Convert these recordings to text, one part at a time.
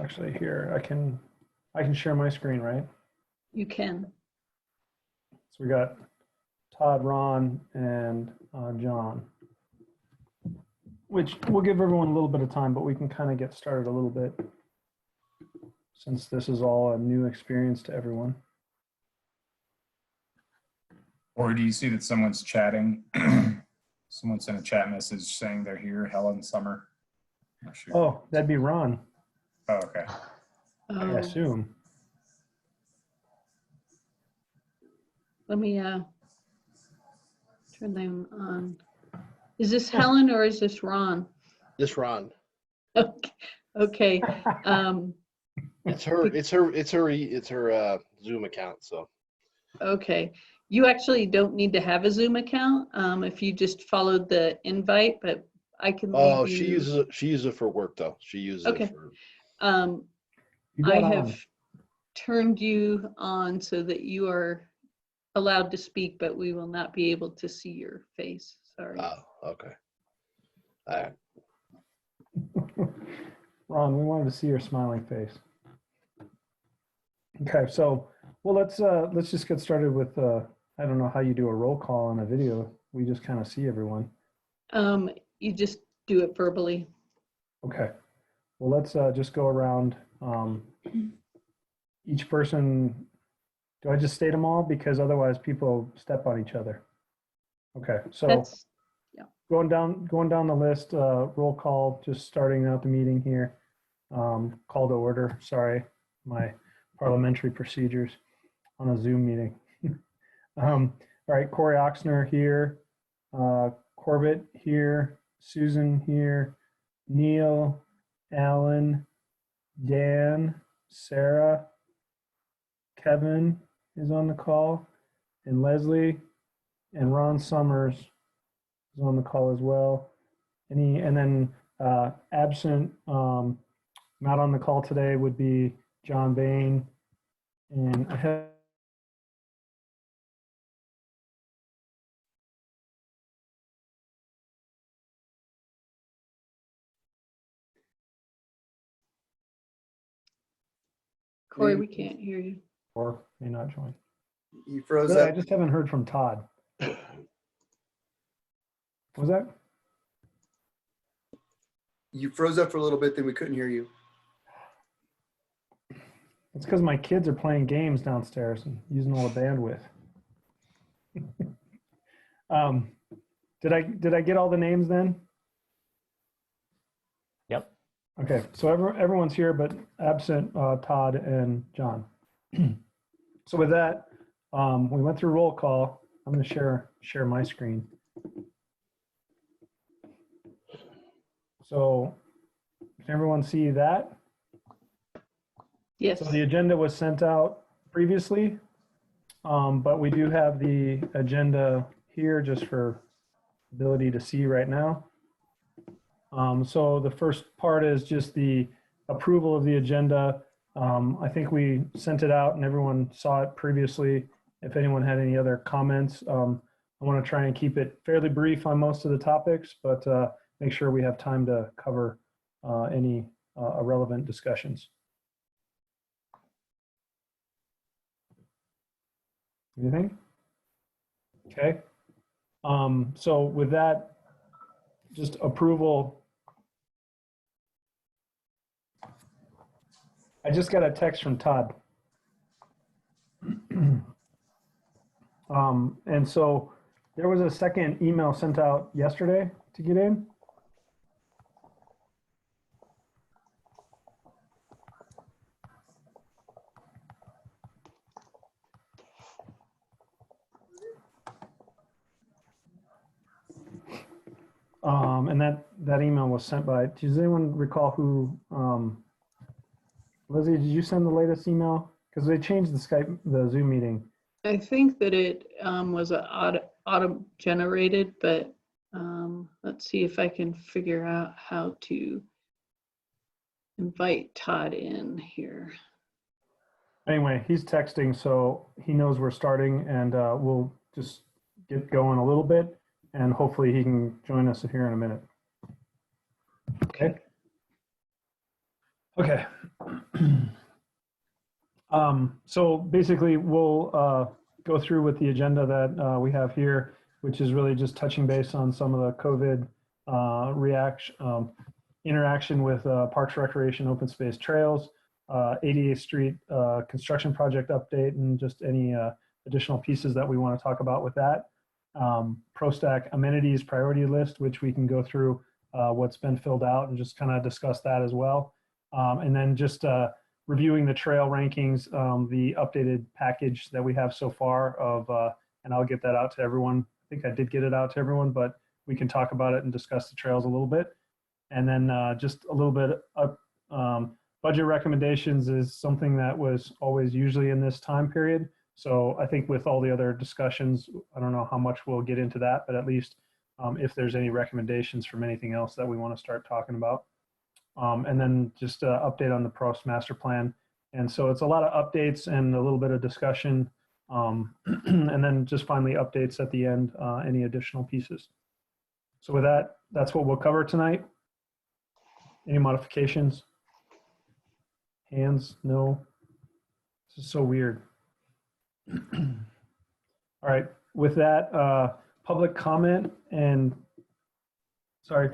Actually, here I can share my screen, right? You can. So we got Todd, Ron, and John, which we'll give everyone a little bit of time, but we can kind of get started a little bit since this is all a new experience to everyone. Or do you see that someone's chatting? Someone sent a chat message saying they're here, Helen Summer. Not sure. Oh, that'd be Ron, Oh, okay. I assume. Let me turn them on. Is this Helen or is this Ron? This Ron. Okay. It's her Zoom account. So Okay. You actually don't need to have a Zoom account if you just followed the invite, but I can leave you. she uses it for work though. She uses Okay. it for. I have turned you on so that you are allowed to speak, but we will not be able to see your face. Sorry. Oh, okay. All right. Ron, we wanted to see your smiling face. Okay, so well, let's just get started with I don't know how you do a roll call on a video. We just kind of see everyone. You just do it verbally. Okay. Well, let's just go around. Each person. Do I just state them all? Because otherwise people step on each other. Okay, so going down the list, roll call, just starting out the meeting here. Call to order, sorry, my parliamentary procedures on a Zoom meeting. All right, Corey Oxner here, Corbett here, Susan here, Neil, Alan, Dan, Sarah, Kevin is on the call, and Leslie, and Ron Summers is on the call as well. And then absent, not on the call today, would be John Bain, and I have Corey, we can't hear you. or may not join. You froze Really, up. I just haven't heard from Todd. What was that? You froze up for a little bit, then we couldn't hear you. It's because my kids are playing games downstairs and using all the bandwidth. Did I get all the names then? Yep. Okay, so everyone's here, but absent Todd and John. So with that, we went through roll call. I'm going to share my screen. So can everyone see that? Yes. So the agenda was sent out previously, but we do have the agenda here just for ability to see right now. So the first part is just the approval of the agenda. I think we sent it out and everyone saw it previously. If anyone had any other comments, I want to try and keep it fairly brief on most of the topics, but make sure we have time to cover any relevant discussions. Anything? Okay. So with that, just approval. I just got a text from Todd. And so there was a second email sent out yesterday to get in. And that email was sent by, does anyone recall who, Lizzie, did you send the latest email? Because they changed the Zoom meeting. I think that it was auto-generated, but let's see if I can figure out how to invite Todd in here. Anyway, he's texting, so he knows we're starting, and we'll just get going a little bit, and hopefully he can join us here in a minute. Okay. Okay. So basically, we'll go through with the agenda that we have here, which is really just touching base on some of the COVID interaction with Parks, Recreation, Open Space Trails, 88th Street construction project update, and just any additional pieces that we want to talk about with that. PROSTAC amenities priority list, which we can go through what's been filled out and just kind of discuss that as well. And then just reviewing the trail rankings, the updated package that we have so far of, and I'll get that out to everyone. I think I did get it out to everyone, but we can talk about it and discuss the trails a little bit. And then just a little bit of budget recommendations is something that was always usually in this time period. So I think with all the other discussions, I don't know how much we'll get into that, but at least if there's any recommendations from anything else that we want to start talking about. And then just an update on the PROST master plan. And so it's a lot of updates and a little bit of discussion. And then just finally updates at the end, any additional pieces. So with that, that's what we'll cover tonight. Any modifications? Hands? No. This is so weird. All right, with that, public comment and, sorry.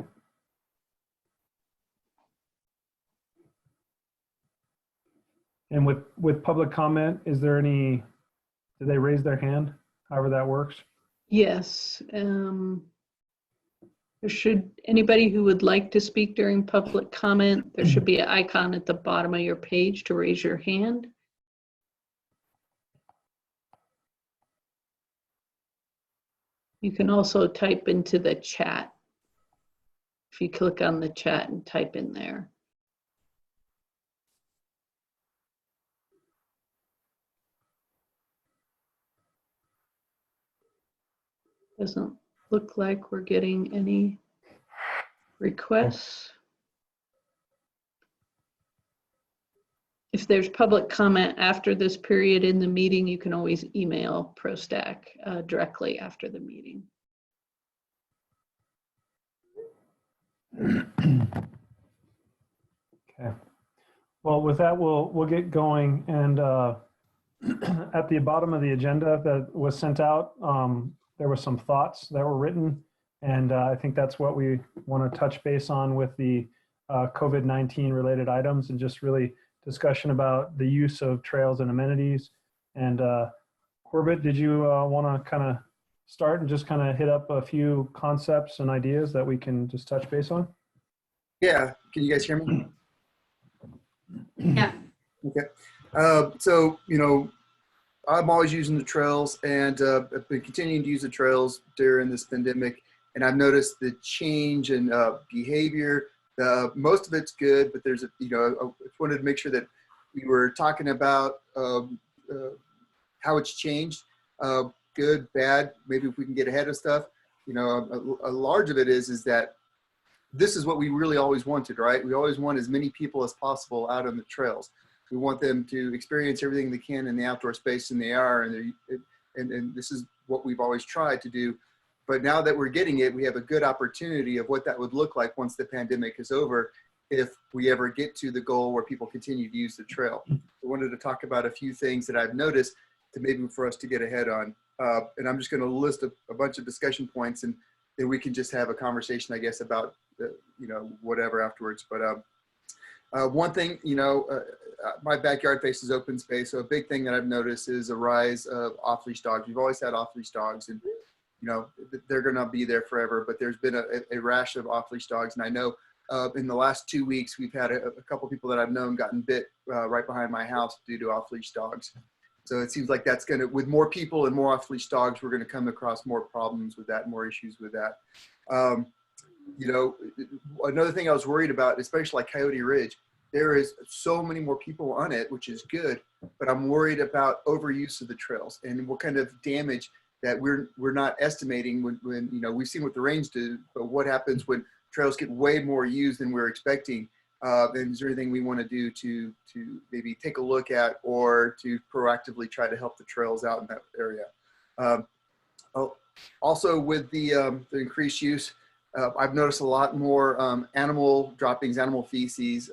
And with public comment, is there any, did they raise their hand? However that works? Yes. There should, anybody who would like to speak during public comment, there should be an icon at the bottom of your page to raise your hand. You can also type into the chat. If you click on the chat and type in there. Doesn't look like we're getting any requests. If there's public comment after this period in the meeting, you can always email PROSTAC directly after the meeting. Okay. Well, with that, we'll get going. And at the bottom of the agenda that was sent out, there were some thoughts that were written. And I think that's what we want to touch base on with the COVID-19 related items, and just really discussion about the use of trails and amenities. And Corbett, did you want to kind of start and just kind of hit up a few concepts and ideas that we can just touch base on? Yeah, can you guys hear me? Yeah. Okay. So, you know, I'm always using the trails, and I've been continuing to use the trails during this pandemic. And I've noticed the change in behavior. Most of it's good, but there's, you know, I just wanted to make sure that we were talking about how it's changed, good, bad, maybe if we can get ahead of stuff. You know, a large of it is that this is what we really always wanted, right? We always want as many people as possible out on the trails. We want them to experience everything they can in the outdoor space, and they are, and this is what we've always tried to do. But now that we're getting it, we have a good opportunity of what that would look like once the pandemic is over, if we ever get to the goal where people continue to use the trail. I wanted to talk about a few things that I've noticed to maybe for us to get ahead on. And I'm just going to list a bunch of discussion points, and then we can just have a conversation, I guess, about the, you know, whatever afterwards. But one thing, you know, my backyard faces open space. So a big thing that I've noticed is a rise of off-leash dogs. We've always had off-leash dogs, and, you know, they're going to be there forever, but there's been a rash of off-leash dogs. And I know in the last 2 weeks, we've had a couple people that I've known gotten bit right behind my house due to off-leash dogs. So it seems like that's going to, with more people and more off-leash dogs, we're going to come across more problems with that, more issues with that. You know, another thing I was worried about, especially like Coyote Ridge, there is so many more people on it, which is good, but I'm worried about overuse of the trails and what kind of damage that we're not estimating when you know, we've seen what the rains do, but what happens when trails get way more used than we're expecting. And is there anything we want to do to maybe take a look at, or to proactively try to help the trails out in that area? Also with the increased use, I've noticed a lot more animal droppings, animal feces,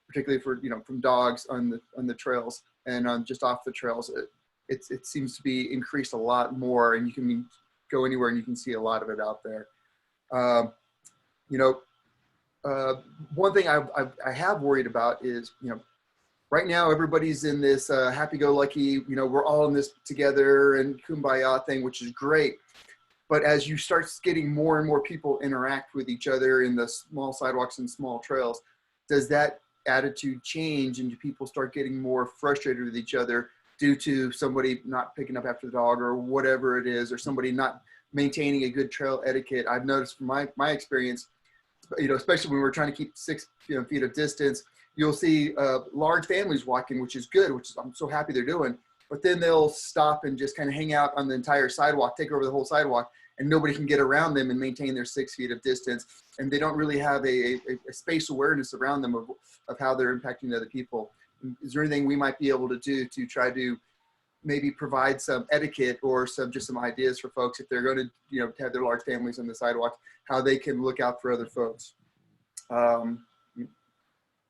particularly for, from dogs on the trails and on just off the trails. It seems to be increased a lot more, and you can go anywhere and you can see a lot of it out there. One thing I have worried about is, right now everybody's in this happy-go-lucky, we're all in this together and kumbaya thing, which is great. But as you start getting more and more people interact with each other in the small sidewalks and small trails, does that attitude change and do people start getting more frustrated with each other due to somebody not picking up after the dog or whatever it is, or somebody not maintaining a good trail etiquette? I've noticed from my experience, especially when we're trying to keep 6 feet of distance, you'll see large families walking, which is good, which I'm so happy they're doing. But then they'll stop and just kind of hang out on the entire sidewalk, take over the whole sidewalk, and nobody can get around them and maintain their 6 feet of distance. And they don't really have a space awareness around them of how they're impacting other people. Is there anything we might be able to do to try to maybe provide some etiquette or some ideas for folks if they're going to have their large families on the sidewalk, how they can look out for other folks?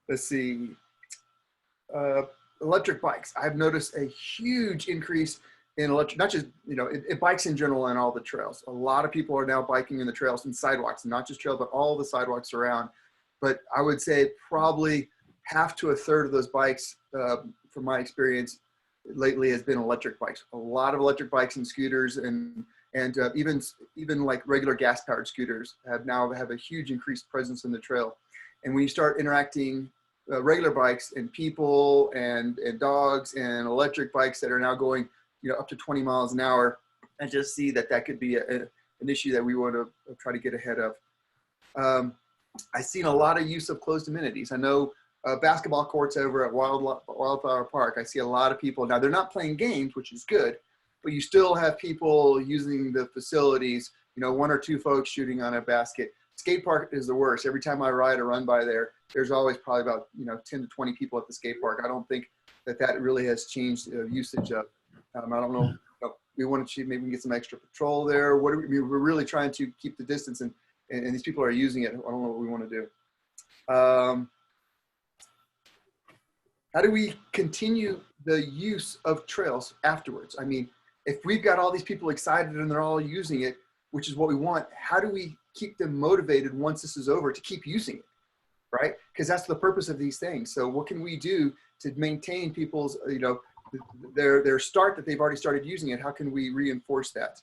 Let's see. Electric bikes. I've noticed a huge increase in electric, not just, in bikes in general on all the trails. A lot of people are now biking in the trails and sidewalks, not just trails, but all the sidewalks around. But I would say probably half to a third of those bikes, from my experience lately, has been electric bikes. A lot of electric bikes and scooters and even like regular gas powered scooters have a huge increased presence in the trail. And when you start interacting regular bikes and people and dogs and electric bikes that are now going, up to 20 miles an hour, I just see that could be an issue that we want to try to get ahead of. I've seen a lot of use of closed amenities. I know basketball courts over at Wildflower Park. I see a lot of people. Now, they're not playing games, which is good, but you still have people using the facilities, 1 or 2 folks shooting on a basket. Skate park is the worst. Every time I ride or run by there, there's always probably about 10 to 20 people at the skate park. I don't think that really has changed usage of. I don't know. We want to maybe we can get some extra patrol there. We're really trying to keep the distance, and these people are using it. I don't know what we want to do. How do we continue the use of trails afterwards? I mean, if we've got all these people excited and they're all using it, which is what we want, how do we keep them motivated once this is over to keep using it, right? Because that's the purpose of these things. So what can we do to maintain people's, their start that they've already started using it? How can we reinforce that?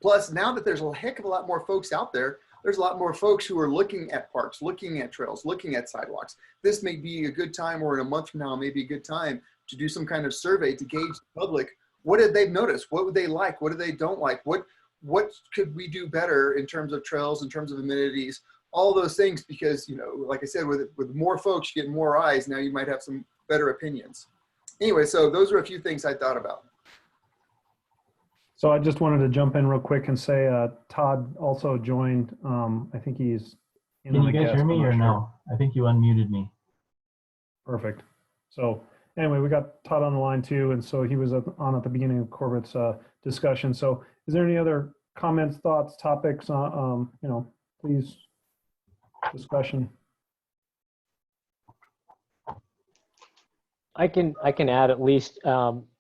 Plus, now that there's a heck of a lot more folks out there, there's a lot more folks who are looking at parks, looking at trails, looking at sidewalks. This may be a good time, or in a month from now, maybe a good time to do some kind of survey to gauge the public. What did they notice? What would they like? What do they don't like? What could we do better in terms of trails, in terms of amenities, all those things? Because, like I said, with more folks, you get more eyes. Now you might have some better opinions. Anyway, so those are a few things I thought about. So I just wanted to jump in real quick and say Todd also joined. I think he's in. Can you guys hear me or no? I think you unmuted me. Perfect. So anyway, we got Todd on the line too, and so he was on at the beginning of Corbett's discussion. So is there any other comments, thoughts, topics, please, discussion? I can add at least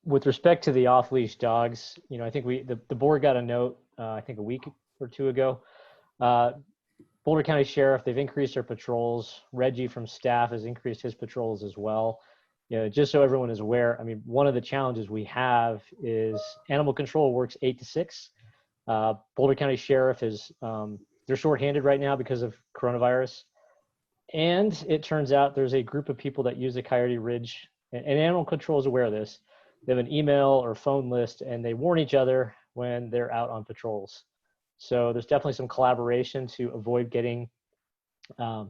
with respect to the off-leash dogs. I think the board got a note I think a week or 2 ago. Boulder County Sheriff, they've increased their patrols. Reggie from staff has increased his patrols as well. Just so everyone is aware, I mean, one of the challenges we have is animal control works 8 to 6. Boulder County Sheriff is they're shorthanded right now because of coronavirus. And it turns out there's a group of people that use the Coyote Ridge, and animal control is aware of this. They have an email or phone list, and they warn each other when they're out on patrols. So there's definitely some collaboration to avoid getting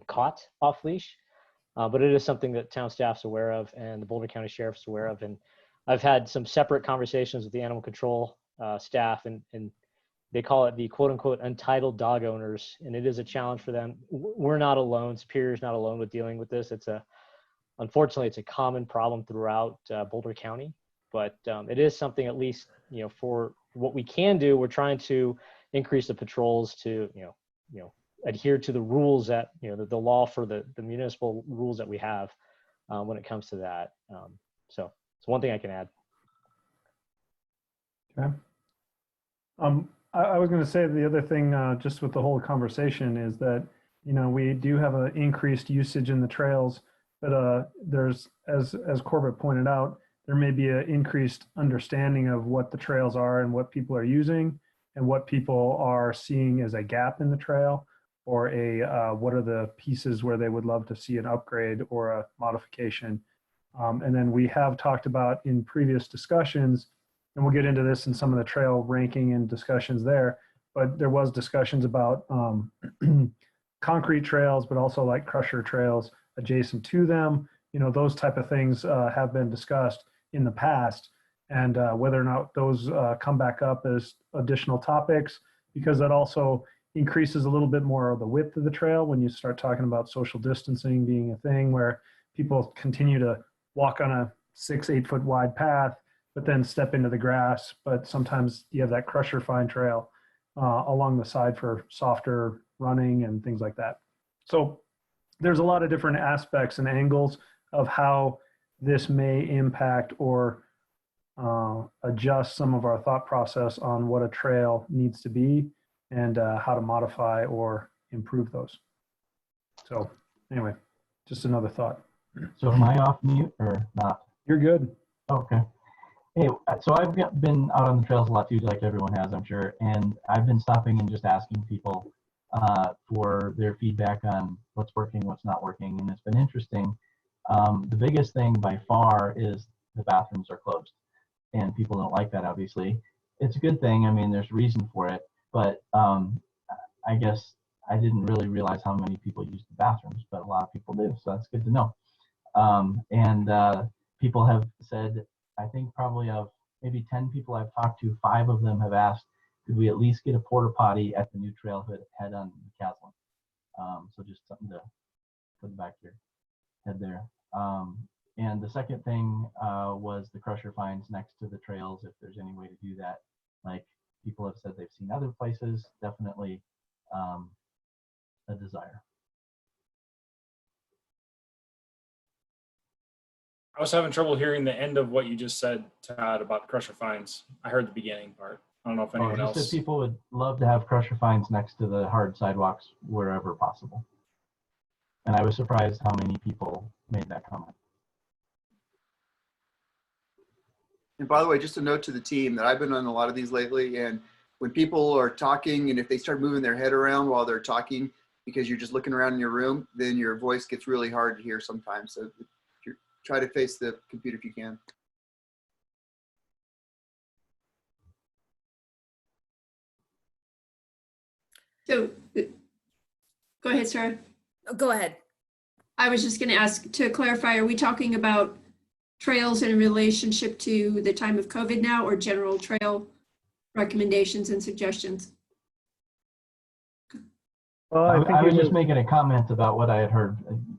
caught off leash. But it is something that town staff's aware of and the Boulder County Sheriff's aware of. And I've had some separate conversations with the animal control staff, and they call it the quote unquote untitled dog owners. And it is a challenge for them. We're not alone. Superior's not alone with dealing with this. Unfortunately, it's a common problem throughout Boulder County, but it is something, at least, for what we can do, we're trying to increase the patrols to, adhere to the rules that, the law for the municipal rules that we have when it comes to that. So it's one thing I can add. Okay. I was going to say the other thing, just with the whole conversation, is that we do have an increased usage in the trails, but there's, as Corbett pointed out, there may be an increased understanding of what the trails are and what people are using and what people are seeing as a gap in the trail, or what are the pieces where they would love to see an upgrade or a modification. And then we have talked about in previous discussions, and we'll get into this in some of the trail ranking and discussions there, but there was discussions about concrete trails, but also like crusher trails adjacent to them. Those type of things have been discussed in the past, and whether or not those come back up as additional topics, because that also increases a little bit more of the width of the trail when you start talking about social distancing being a thing where people continue to walk on a 6-8 foot wide path, but then step into the grass. But sometimes you have that crusher fine trail along the side for softer running and things like that. So there's a lot of different aspects and angles of how this may impact or adjust some of our thought process on what a trail needs to be and how to modify or improve those. So anyway, just another thought. So am I off mute or not? You're good. Okay. Hey, so I've been out on the trails a lot too, like everyone has, I'm sure. And I've been stopping and just asking people for their feedback on what's working, what's not working. And it's been interesting. The biggest thing by far is the bathrooms are closed. And people don't like that, obviously. It's a good thing. I mean, there's reason for it. But I guess I didn't really realize how many people use the bathrooms, but a lot of people do. So that's good to know. People have said, I think probably of maybe 10 people I've talked to, 5 of them have asked, could we at least get a porta potty at the new trailhead on McCaslin? So just something to put back your head there. And the second thing was the crusher fines next to the trails, if there's any way to do that. Like people have said they've seen other places, definitely a desire. I was having trouble hearing the end of what you just said, Todd, about the crusher fines. I heard the beginning part. I don't know if anyone else. Just that people would love to have crusher fines next to the hard sidewalks wherever possible. And I was surprised how many people made that comment. And by the way, just a note to the team that I've been on a lot of these lately, and when people are talking and if they start moving their head around while they're talking because you're just looking around in your room, then your voice gets really hard to hear sometimes. So try to face the computer if you can. So go ahead, Sarah. Oh, go ahead. I was just going to ask to clarify, are we talking about trails in relationship to the time of COVID now, or general trail recommendations and suggestions? Well, I was just making a comment about what I had heard.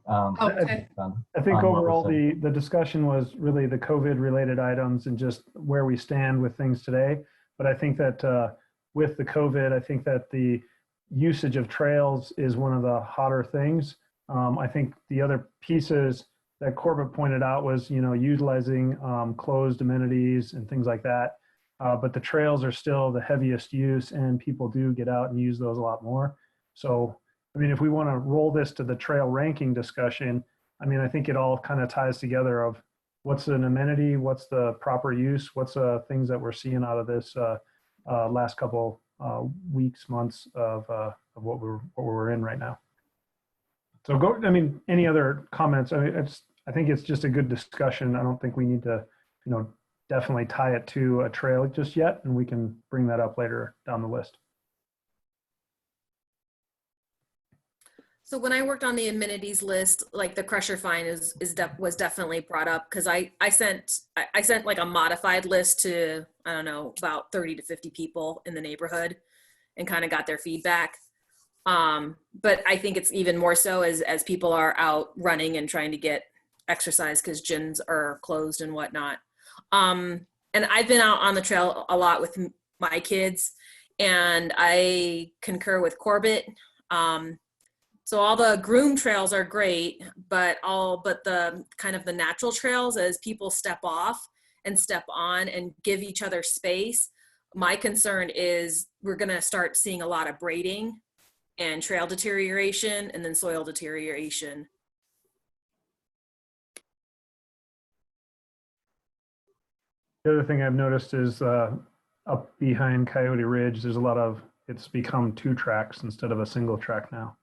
Okay. I think overall the discussion was really the COVID related items and just where we stand with things today. But I think that with the COVID, I think that the usage of trails is one of the hotter things. I think the other pieces that Corbett pointed out was, utilizing closed amenities and things like that. But the trails are still the heaviest use and people do get out and use those a lot more. So, I mean, if we want to roll this to the trail ranking discussion, I mean, I think it all kind of ties together of what's an amenity, what's the proper use, what's things that we're seeing out of this last couple weeks, months of what we're in right now. So any other comments? I think it's just a good discussion. I don't think we need to, definitely tie it to a trail just yet, and we can bring that up later down the list. So when I worked on the amenities list, like the crusher fine was definitely brought up, because I sent like a modified list to, I don't know, about 30 to 50 people in the neighborhood and kind of got their feedback. But I think it's even more so as people are out running and trying to get exercise because gyms are closed and whatnot. And I've been out on the trail a lot with my kids, and I concur with Corbett. So all the groomed trails are great, but the kind of the natural trails, as people step off and step on and give each other space, my concern is we're going to start seeing a lot of braiding and trail deterioration and then soil deterioration. The other thing I've noticed is up behind Coyote Ridge, it's become 2 tracks instead of a single track now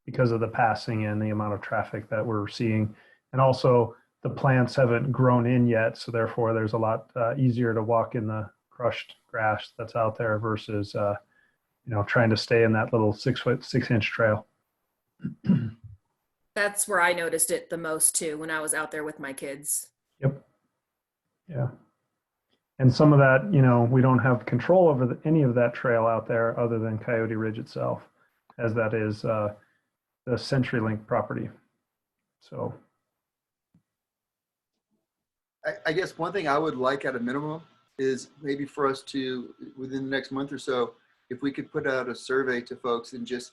because of the passing and the amount of traffic that we're seeing. And also the plants haven't grown in yet, so therefore there's a lot easier to walk in the crushed grass that's out there versus trying to stay in that little 6-inch trail. That's where I noticed it the most too, when I was out there with my kids. Yep. Yeah. And some of that, we don't have control over any of that trail out there other than Coyote Ridge itself, as that is the CenturyLink property. So I guess one thing I would like at a minimum is maybe for us to, within the next month or so, if we could put out a survey to folks and just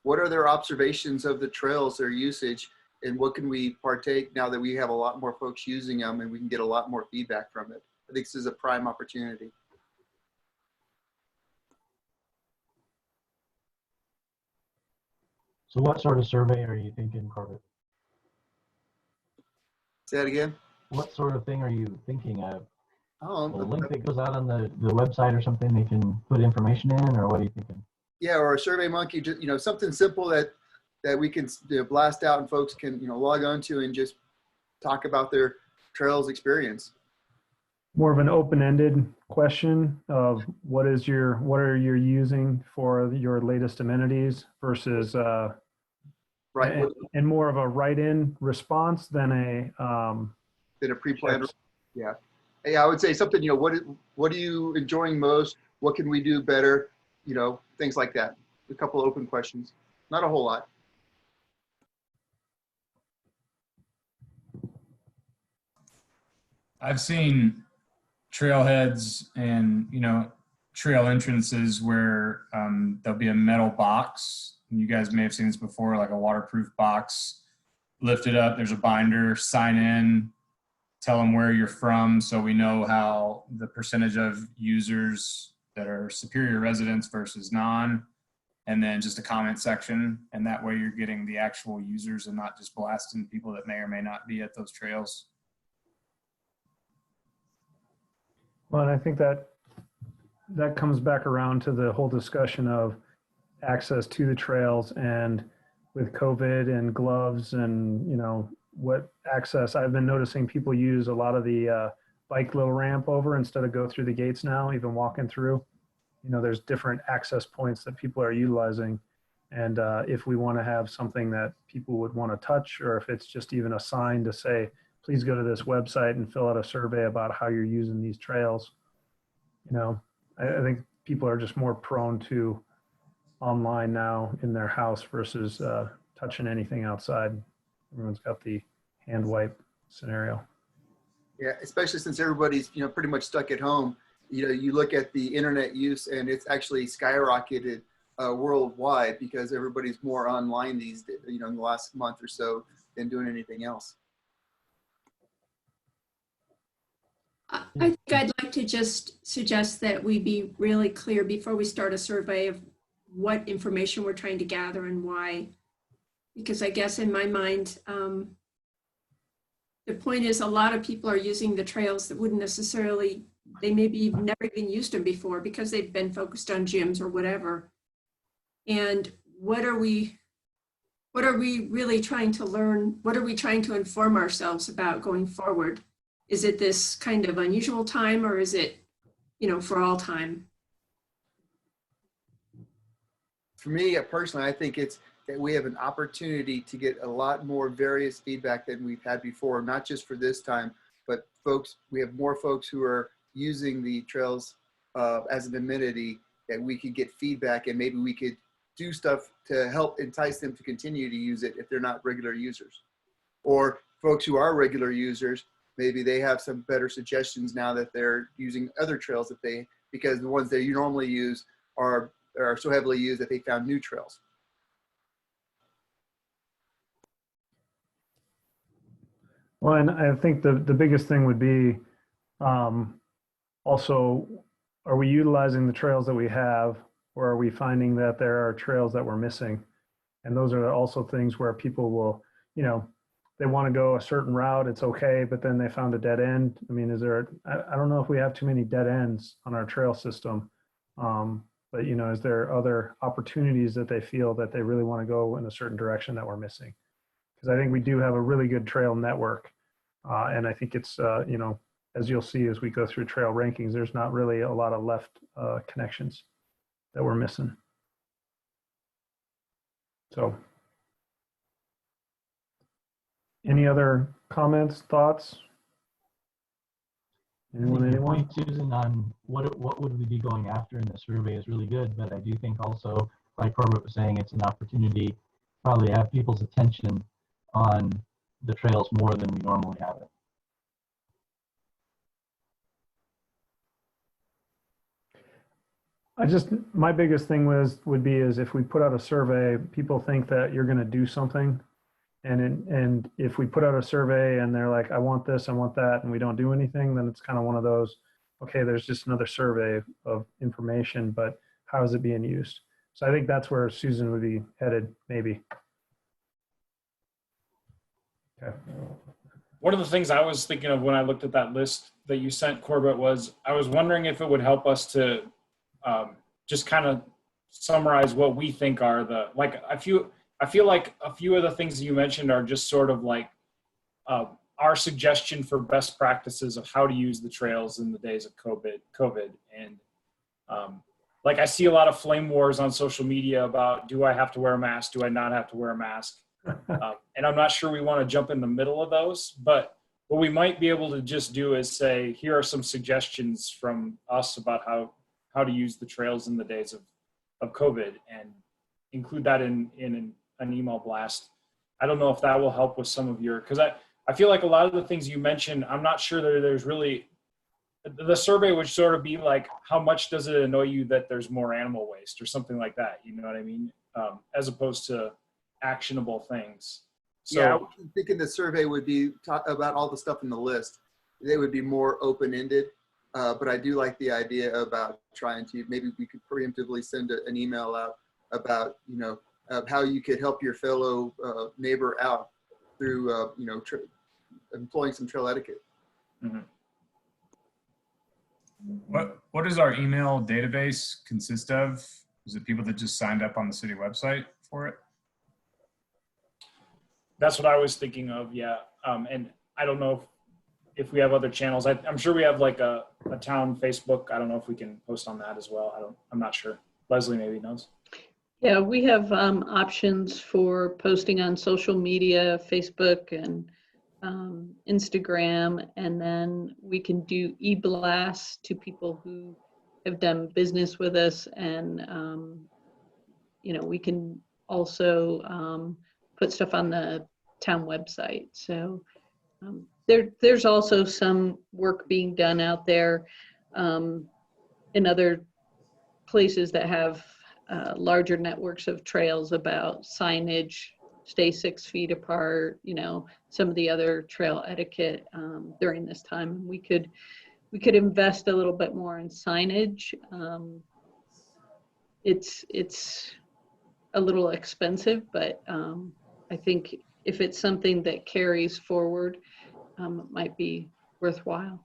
what are their observations of the trails, their usage, and what can we partake now that we have a lot more folks using them and we can get a lot more feedback from it. I think this is a prime opportunity. So what sort of survey are you thinking, Corbett? Say that again? What sort of thing are you thinking of? Oh, A link that goes out on the website or something they can put information in, or what are you thinking? yeah, or a Survey Monkey, just, something simple that we can blast out and folks can, log on to and just talk about their trails experience. more of an open-ended question of what are you using for your latest amenities versus Right. and more of a write-in response than a pre-planned. Yeah. Hey, I would say something, what are you enjoying most? What can we do better? Things like that. A couple of open questions. Not a whole lot. I've seen trailheads and, trail entrances where there'll be a metal box. And you guys may have seen this before, like a waterproof box. Lift it up, there's a binder, sign in, tell them where you're from so we know how the percentage of users that are Superior residents versus non, and then just a comment section. And that way you're getting the actual users and not just blasting people that may or may not be at those trails. Well, and I think that comes back around to the whole discussion of access to the trails, and with COVID and gloves and, what access. I've been noticing people use a lot of the bike little ramp over instead of go through the gates now, even walking through. There's different access points that people are utilizing. And if we want to have something that people would want to touch, or if it's just even a sign to say, please go to this website and fill out a survey about how you're using these trails. I think people are just more prone to online now in their house versus touching anything outside. Everyone's got the hand wipe scenario. Yeah, especially since everybody's, pretty much stuck at home. You look at the internet use and it's actually skyrocketed worldwide because everybody's more online these days, in the last month or so than doing anything else. I think I'd like to just suggest that we be really clear before we start a survey of what information we're trying to gather and why. Because I guess in my mind, the point is a lot of people are using the trails that wouldn't necessarily, they maybe never even used them before because they've been focused on gyms or whatever. And what are we really trying to learn? What are we trying to inform ourselves about going forward? Is it this kind of unusual time, or is it, for all time? For me personally, I think it's that we have an opportunity to get a lot more various feedback than we've had before, not just for this time, but we have more folks who are using the trails as an amenity that we could get feedback, and maybe we could do stuff to help entice them to continue to use it if they're not regular users. Or folks who are regular users, maybe they have some better suggestions now that they're using other trails because the ones that you normally use are so heavily used that they found new trails. Well, and I think the biggest thing would be also, are we utilizing the trails that we have, or are we finding that there are trails that we're missing? And those are also things where people will, you know, they want to go a certain route, it's okay, but then they found a dead end. I mean, I don't know if we have too many dead ends on our trail system. But, you know, is there other opportunities that they feel that they really want to go in a certain direction that we're missing? Because I think we do have a really good trail network. And I think it's, you know, as you'll see as we go through trail rankings, there's not really a lot of left connections that we're missing. So, any other comments, thoughts? Your point, Susan, on what would we be going after in the survey is really good, but I do think also, like Corbett was saying, it's an opportunity to probably have people's attention on the trails more than we normally have it. My biggest thing would be is if we put out a survey, people think that you're going to do something. And if we put out a survey and they're like, I want this, I want that, and we don't do anything, then it's kind of one of those, okay, there's just another survey of information, but how is it being used? So I think that's where Susan would be headed, maybe. Okay. One of the things I was thinking of when I looked at that list that you sent, Corbett, was I was wondering if it would help us to just kind of summarize what we think are the, like, I feel like a few of the things that you mentioned are just sort of like our suggestion for best practices of how to use the trails in the days of COVID. And like I see a lot of flame wars on social media about, do I have to wear a mask? Do I not have to wear a mask? And I'm not sure we want to jump in the middle of those, but what we might be able to just do is say, here are some suggestions from us about how to use the trails in the days of COVID, and include that in an email blast. I don't know if that will help with some of your, because I feel like a lot of the things you mentioned, I'm not sure that there's really, the survey would sort of be like, how much does it annoy you that there's more animal waste or something like that? You know what I mean? As opposed to actionable things. So, yeah, I was thinking the survey would be about all the stuff in the list. They would be more open-ended, but I do like the idea about trying to, maybe we could preemptively send an email out about, you know, how you could help your fellow neighbor out through, you know, employing some trail etiquette. Mm-hmm. What does our email database consist of? Is it people that just signed up on the city website for it? that's what I was thinking of, yeah. And I don't know if we have other channels. I'm sure we have like a town Facebook. I don't know if we can post on that as well. I'm not sure. Leslie maybe knows. Yeah, we have options for posting on social media, Facebook and Instagram, and then we can do e-blasts to people who have done business with us, and you know, we can also put stuff on the town website. So there's also some work being done out there in other places that have larger networks of trails about signage, stay 6 feet apart, you know, some of the other trail etiquette during this time. We could invest a little bit more in signage. It's a little expensive, but I think if it's something that carries forward, it might be worthwhile.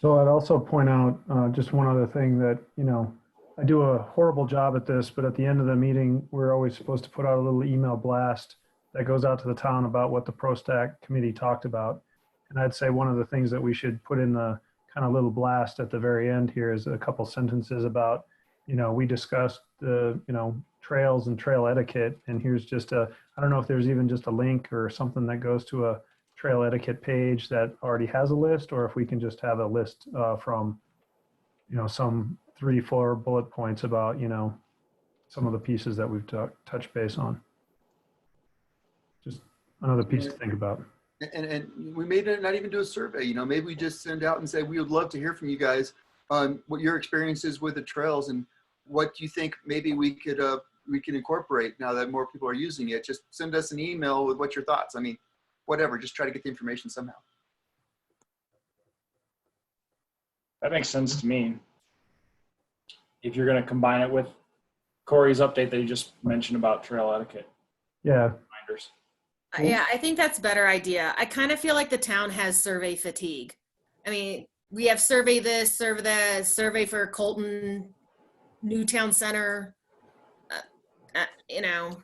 So I'd also point out just one other thing that, you know, I do a horrible job at this, but at the end of the meeting, we're always supposed to put out a little email blast that goes out to the town about what the PROSTAC committee talked about. And I'd say one of the things that we should put in the kind of little blast at the very end here is a couple sentences about, you know, we discussed the, you know, trails and trail etiquette. And here's just I don't know if there's even just a link or something that goes to a trail etiquette page that already has a list, or if we can just have a list from, you know, some 3-4 bullet points about, you know, some of the pieces that we've touched base on. Just another piece to think about. And we may not even do a survey, you know, maybe we just send out and say, we would love to hear from you guys on what your experience is with the trails and what you think maybe we can incorporate now that more people are using it. Just send us an email with what your thoughts. I mean, whatever, just try to get the information somehow. That makes sense to me. If you're going to combine it with Corey's update that you just mentioned about trail etiquette Yeah. reminders. Yeah, I think that's a better idea. I kind of feel like the town has survey fatigue. I mean, we have survey this, survey that, survey for Colton, Newtown Center, you know.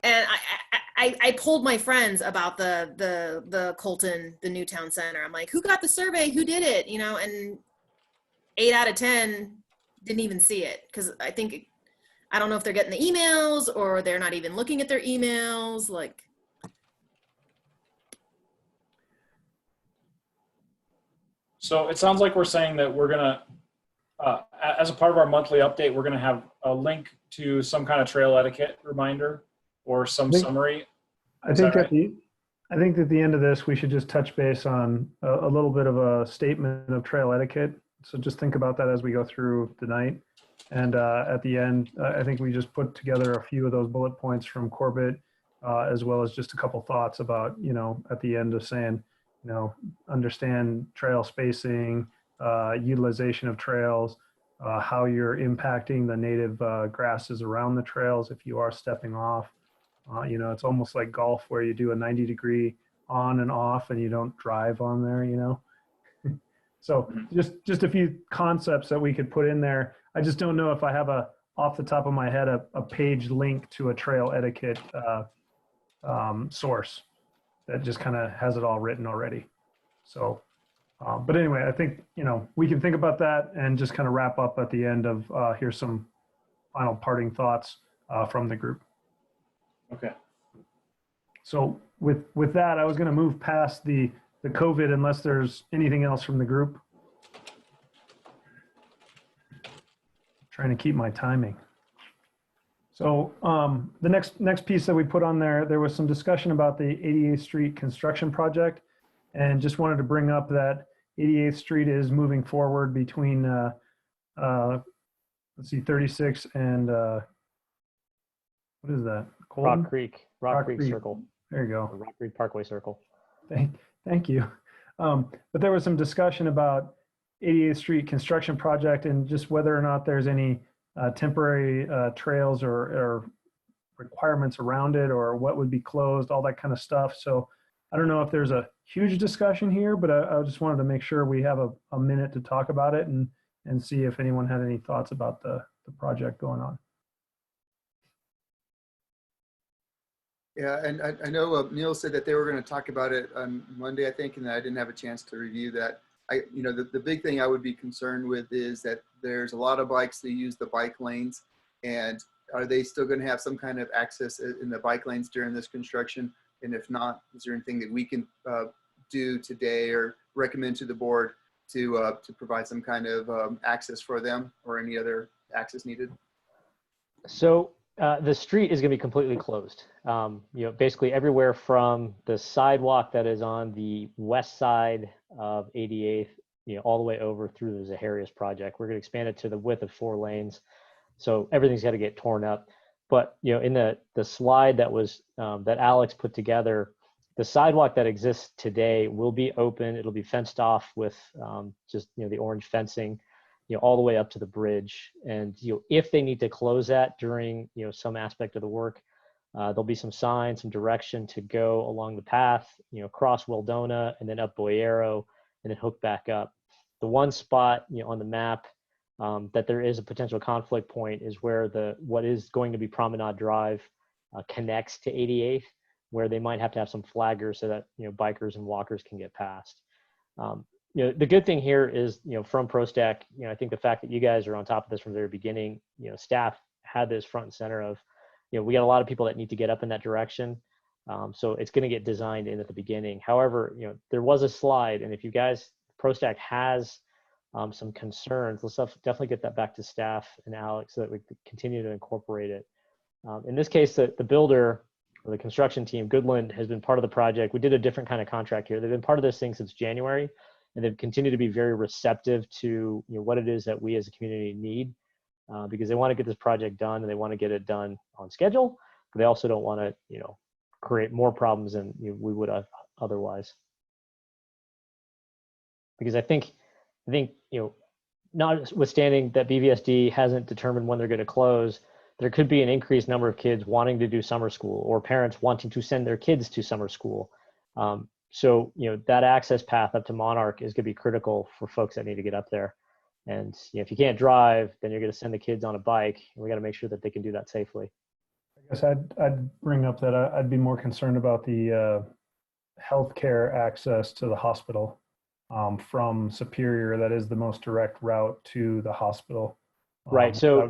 And I polled my friends about the Colton, the Newtown Center. I'm like, who got the survey? Who did it? You know, and 8 out of 10 didn't even see it, because I don't know if they're getting the emails or they're not even looking at their emails. Like, So it sounds like we're saying that we're going to, as a part of our monthly update, we're going to have a link to some kind of trail etiquette reminder or some summary. I think at the end of this, we should just touch base on a little bit of a statement of trail etiquette. So just think about that as we go through the night. And at the end, I think we just put together a few of those bullet points from Corbett, as well as just a couple thoughts about, you know, at the end of saying, you know, understand trail spacing, utilization of trails, how you're impacting the native grasses around the trails if you are stepping off. You know, it's almost like golf where you do a 90-degree on and off and you don't drive on there, you know. So just a few concepts that we could put in there. I just don't know if I have off the top of my head, a page link to a trail etiquette source that just kind of has it all written already. So, but anyway, I think, you know, we can think about that and just kind of wrap up at the end of here's some final parting thoughts from the group. Okay. So with that, I was going to move past the COVID unless there's anything else from the group. Trying to keep my timing. So the next piece that we put on there was some discussion about the 88th Street construction project, and just wanted to bring up that 88th Street is moving forward between let's see, 36 and what is that? Colton? Rock Creek Circle. There you go. Rock Creek Parkway Circle. Thank you. But there was some discussion about 88th Street construction project and just whether or not there's any temporary trails or requirements around it, or what would be closed, all that kind of stuff. So I don't know if there's a huge discussion here, but I just wanted to make sure we have a minute to talk about it and see if anyone had any thoughts about the project going on. Yeah, and I know Neil said that they were going to talk about it on Monday, I think, and I didn't have a chance to review that. You know, the big thing I would be concerned with is that there's a lot of bikes that use the bike lanes, and are they still going to have some kind of access in the bike lanes during this construction? And if not, is there anything that we can do today or recommend to the board to provide some kind of access for them, or any other access needed? So the street is going to be completely closed. You know, basically everywhere from the sidewalk that is on the west side of 88th, you know, all the way over through the Zaharias project. We're going to expand it to the width of 4 lanes. So everything's got to get torn up. But, you know, in the slide that was that Alex put together, the sidewalk that exists today will be open. It'll be fenced off with just, you know, the orange fencing, you know, all the way up to the bridge. And, you know, if they need to close that during, you know, some aspect of the work, there'll be some signs, some direction to go along the path, you know, cross Weldona and then up Boyero and then hook back up. The one spot, you know, on the map that there is a potential conflict point is where what is going to be Promenade Drive connects to 88th, where they might have to have some flaggers so that, you know, bikers and walkers can get past. You know, the good thing here is, you know, from PROSTAC, you know, I think the fact that you guys are on top of this from the very beginning, you know, staff had this front and center of, you know, we got a lot of people that need to get up in that direction. So it's going to get designed in at the beginning. However, you know, there was a slide, and if you guys, PROSTAC has some concerns, let's definitely get that back to staff and Alex so that we continue to incorporate it. In this case, the builder or the construction team, Goodland, has been part of the project. We did a different kind of contract here. They've been part of this thing since January, and they've continued to be very receptive to, you know, what it is that we as a community need, because they want to get this project done and they want to get it done on schedule, but they also don't want to, you know, create more problems than we would have otherwise. Because I think, notwithstanding that BVSD hasn't determined when they're going to close, there could be an increased number of kids wanting to do summer school or parents wanting to send their kids to summer school. So, that access path up to Monarch is going to be critical for folks that need to get up there. And if you can't drive, then you're going to send the kids on a bike, and we got to make sure that they can do that safely. I guess I'd bring up that I'd be more concerned about the healthcare access to the hospital from Superior. That is the most direct route to the hospital. Right. So,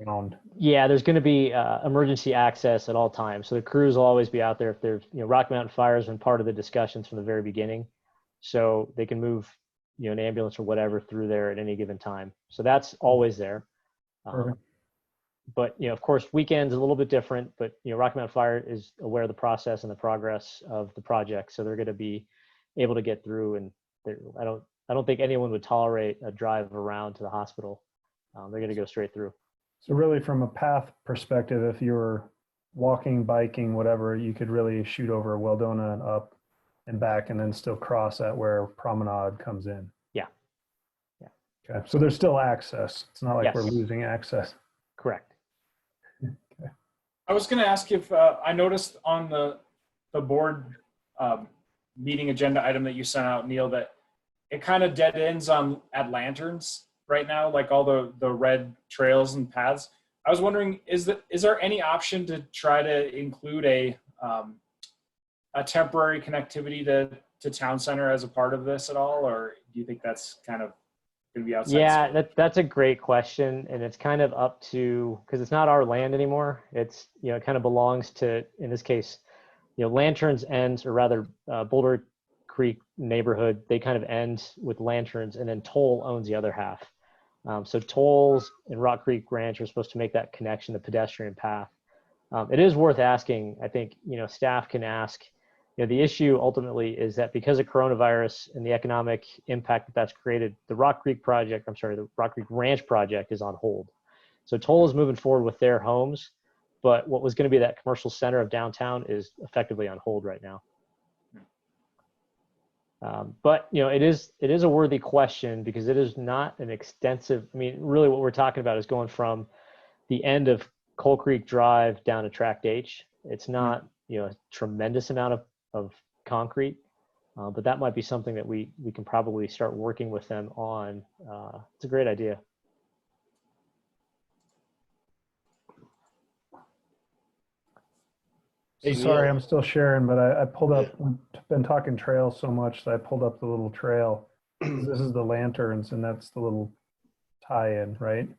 around. yeah, there's going to be emergency access at all times. So the crews will always be out there. If there's, Rocky Mountain Fire has been part of the discussions from the very beginning, so they can move, an ambulance or whatever through there at any given time. So that's always there. But, of course, weekends a little bit different, but, Rocky Mountain Fire is aware of the process and the progress of the project. So they're going to be able to get through, and I don't think anyone would tolerate a drive around to the hospital. They're going to go straight through. So really from a path perspective, if you're walking, biking, whatever, you could really shoot over Weldona and up and back and then still cross at where Promenade comes in. Yeah. Okay. So there's still access. It's not like Yes. we're losing access. Correct. Okay. I was going to ask if I noticed on the board meeting agenda item that you sent out, Neil, that it kind of dead ends at lanterns right now, like all the red trails and paths. I was wondering, is there any option to try to include a temporary connectivity to town center as a part of this at all, or do you think that's kind of going to be outside? Yeah, that's a great question, and it's kind of up to, because it's not our land anymore. It's it kind of belongs to, in this case, Lanterns ends, or rather Boulder Creek neighborhood, they kind of end with Lanterns, and then Toll owns the other half. So Tolls and Rock Creek Ranch are supposed to make that connection, the pedestrian path. It is worth asking. I think staff can ask. The issue ultimately is that because of coronavirus and the economic impact that's created, the Rock Creek Ranch project is on hold. So Toll is moving forward with their homes, but what was going to be that commercial center of downtown is effectively on hold right now. But it is a worthy question, because it is not an extensive. I mean, really, what we're talking about is going from the end of Coal Creek Drive down to Tract H. It's not a tremendous amount of concrete, but that might be something that we can probably start working with them on. It's a great idea. Hey, Sorry, Neil. I'm still sharing, but I pulled up, I've been talking trails so much that I pulled up the little trail. This is the Lanterns, and that's the little tie-in, right?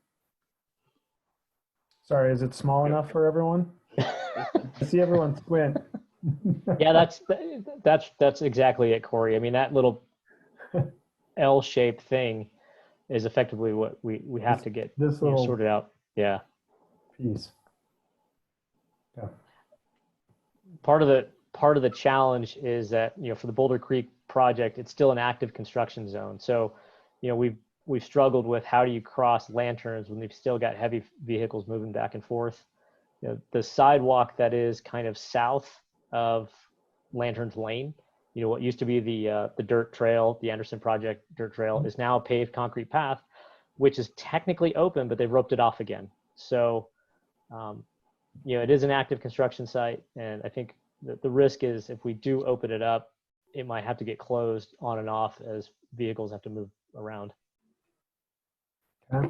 Sorry, is it small enough for everyone? I see everyone squint. Yeah, that's exactly it, Corey. I mean, that little L-shaped thing is effectively what we have to get this little sorted out. Yeah. piece. Yeah. Part of the challenge is that for the Boulder Creek project, it's still an active construction zone. So we've struggled with how do you cross Lanterns when we've still got heavy vehicles moving back and forth. The sidewalk that is kind of south of Lanterns Lane, what used to be the dirt trail, the Anderson Project dirt trail, is now a paved concrete path, which is technically open, but they've roped it off again. So it is an active construction site, and I think the risk is if we do open it up, it might have to get closed on and off as vehicles have to move around. Okay.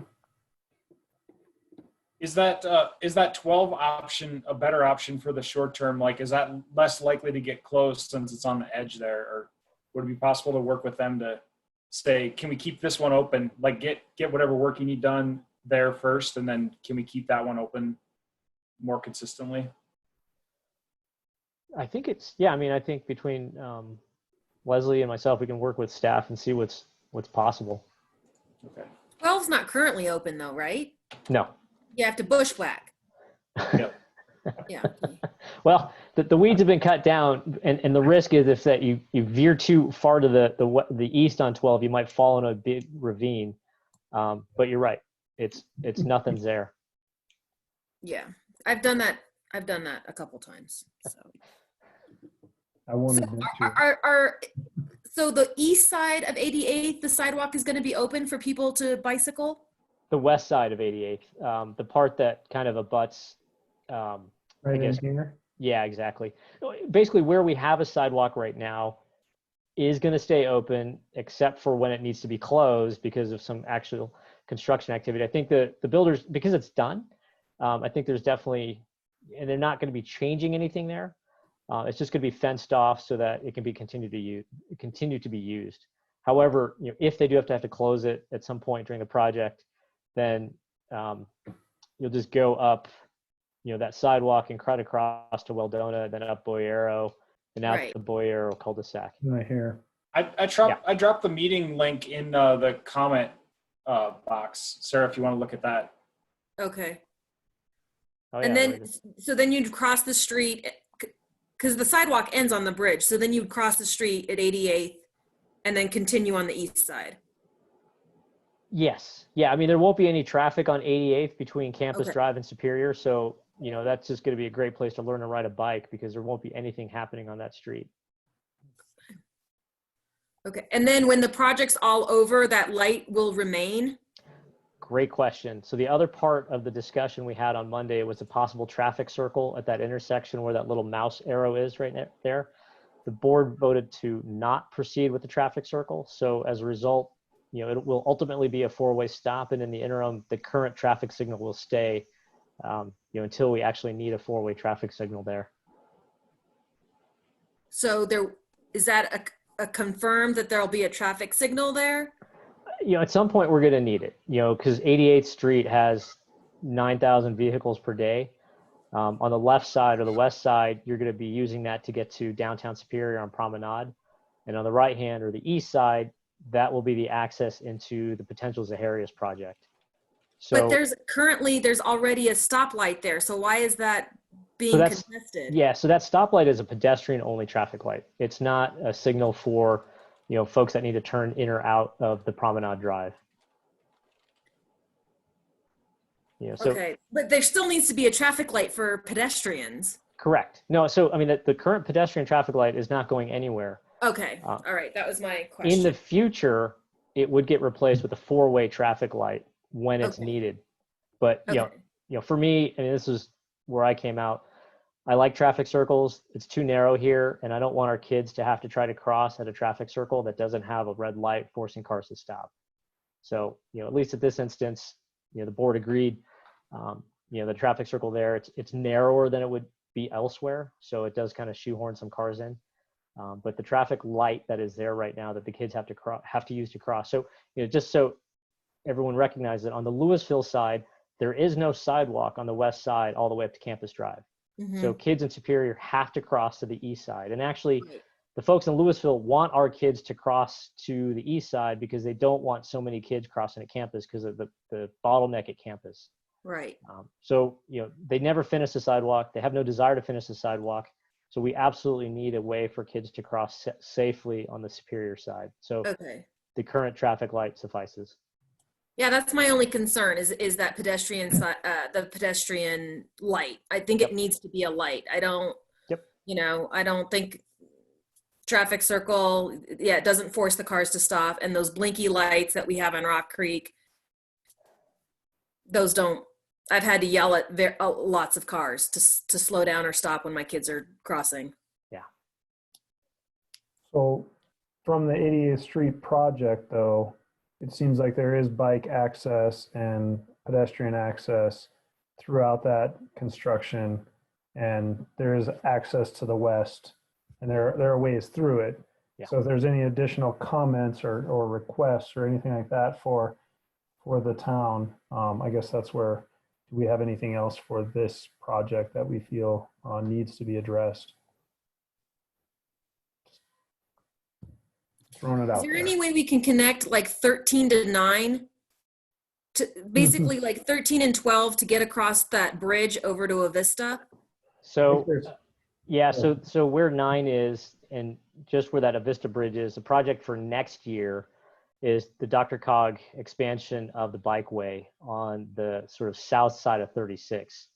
Is that 12 option a better option for the short term? Like, is that less likely to get closed since it's on the edge there, or would it be possible to work with them to say, can we keep this one open? Like, get whatever work you need done there first, and then can we keep that one open more consistently? I think I think between Leslie and myself, we can work with staff and see what's possible. Okay. 12's not currently open though, right? No. You have to bushwhack. Yep. Yeah. Well, the weeds have been cut down, and the risk is if that you veer too far to the east on 12, you might fall in a big ravine. But you're right. It's nothing's there. Yeah. I've done that a couple times. So I wanted So to. so the east side of 88th, the sidewalk is going to be open for people to bicycle? The west side of 88th, the part that kind of abuts, I Right in guess, here. yeah, exactly. Basically, where we have a sidewalk right now is going to stay open, except for when it needs to be closed because of some actual construction activity. I think the builders, because it's done, I think there's definitely, and they're not going to be changing anything there. It's just going to be fenced off so that it can be continue to be used. However, if they do have to close it at some point during the project, then you'll just go up, that sidewalk and cut across to Weldona, then up Boyero, and out Right. the Boyero cul-de-sac. Right here. I dropped the meeting link in the comment box. Sarah, if you want to look at that. Okay. Oh, And yeah, then, right. so then you'd cross the street, because the sidewalk ends on the bridge. So then you'd cross the street at 88th and then continue on the east side. Yes. Yeah. I mean, there won't be any traffic on 88th between Campus Okay. Drive and Superior. So, that's just going to be a great place to learn to ride a bike because there won't be anything happening on that street. Okay. And then when the project's all over, that light will remain? Great question. So the other part of the discussion we had on Monday was a possible traffic circle at that intersection where that little mouse arrow is right there. The board voted to not proceed with the traffic circle. So as a result, it will ultimately be a four-way stop. And in the interim, the current traffic signal will stay, until we actually need a four-way traffic signal there. So is that a confirmed that there'll be a traffic signal there? At some point we're going to need it, because 88th Street has 9,000 vehicles per day. On the left side or the west side, you're going to be using that to get to downtown Superior on Promenade. And on the right hand or the east side, that will be the access into the potential Zaharias project. So, But there's already a stoplight there. So why is that being contested? Yeah, so that stoplight is a pedestrian only traffic light. It's not a signal for, folks that need to turn in or out of the Promenade Drive. Okay, but there still needs to be a traffic light for pedestrians. Correct. No, so I mean, the current pedestrian traffic light is not going anywhere. Okay, all right, that was my question. In the future, it would get replaced with a four-way traffic light when it's needed. But for me, I mean, this is where I came out. I like traffic circles. It's too narrow here, and I don't want our kids to have to try to cross at a traffic circle that doesn't have a red light forcing cars to stop. So, at least at this instance, the board agreed. The traffic circle there, it's narrower than it would be elsewhere, so it does kind of shoehorn some cars in. But the traffic light that is there right now that the kids have to use to cross. So, just so everyone recognizes that on the Louisville side, there is no sidewalk on the west side all the way up to Campus Drive. Mm-hmm. So kids in Superior have to cross to the east side. And actually, the folks in Louisville want our kids to cross to the east side because they don't want so many kids crossing at campus because of the bottleneck at campus. Right. So, they never finish the sidewalk. They have no desire to finish the sidewalk. So we absolutely need a way for kids to cross safely on the Superior side. So the current traffic light suffices. Yeah, that's my only concern is that the pedestrian light. I think it needs to be a light. I don't, I don't think traffic circle, it doesn't force the cars to stop. And those blinky lights that we have on Rock Creek, those don't, I've had to yell at lots of cars to slow down or stop when my kids are crossing. Yeah. So from the 88th Street project, though, it seems like there is bike access and pedestrian access throughout that construction, and there is access to the west, and there are ways through it. Yeah. So if there's any additional comments or requests or anything like that for the town, I guess that's where, do we have anything else for this project that we feel needs to be addressed? Throwing it out. Is there any way we can connect like 13 to 9 to basically like 13 and 12 to get across that bridge over to a Vista? So yeah, so where 9 is, and just where that Avista Bridge is, the project for next year is the Dr. Cog expansion of the bikeway on the sort of south side of 36.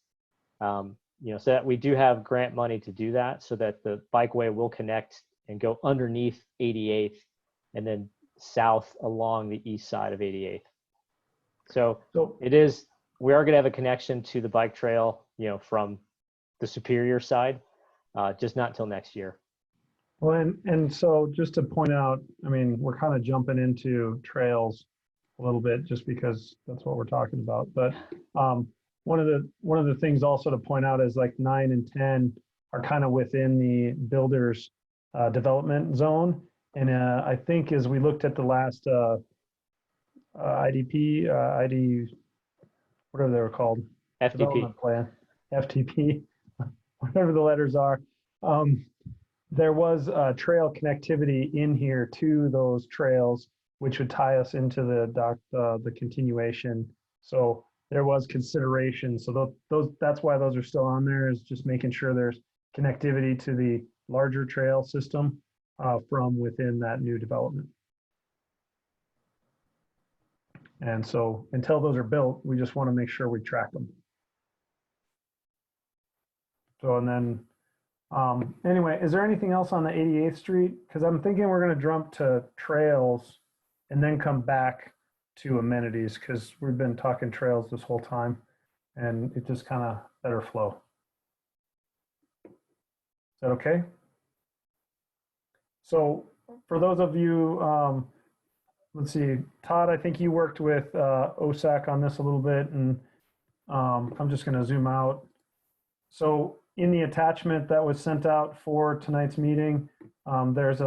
so that we do have grant money to do that, so that the bikeway will connect and go underneath 88th and then south along the east side of 88th. So we are going to have a connection to the bike trail, from the Superior side, just not till next year. Well, and so just to point out, I mean, we're kind of jumping into trails a little bit just because that's what we're talking about. But one of the things also to point out is like 9 and 10 are kind of within the builders development zone. And I think as we looked at the last ID, whatever they were called, FTP. development plan, FTP, whatever the letters are. There was trail connectivity in here to those trails, which would tie us into the continuation. So there was consideration. So that's why those are still on there, is just making sure there's connectivity to the larger trail system from within that new development. And so until those are built, we just want to make sure we track them. So, and then anyway, is there anything else on the 88th Street? Because I'm thinking we're going to jump to trails and then come back to amenities, because we've been talking trails this whole time and it just kind of better flow. Is that okay? So for those of you, let's see, Todd, I think you worked with OSAC on this a little bit, and I'm just going to zoom out. So in the attachment that was sent out for tonight's meeting, there's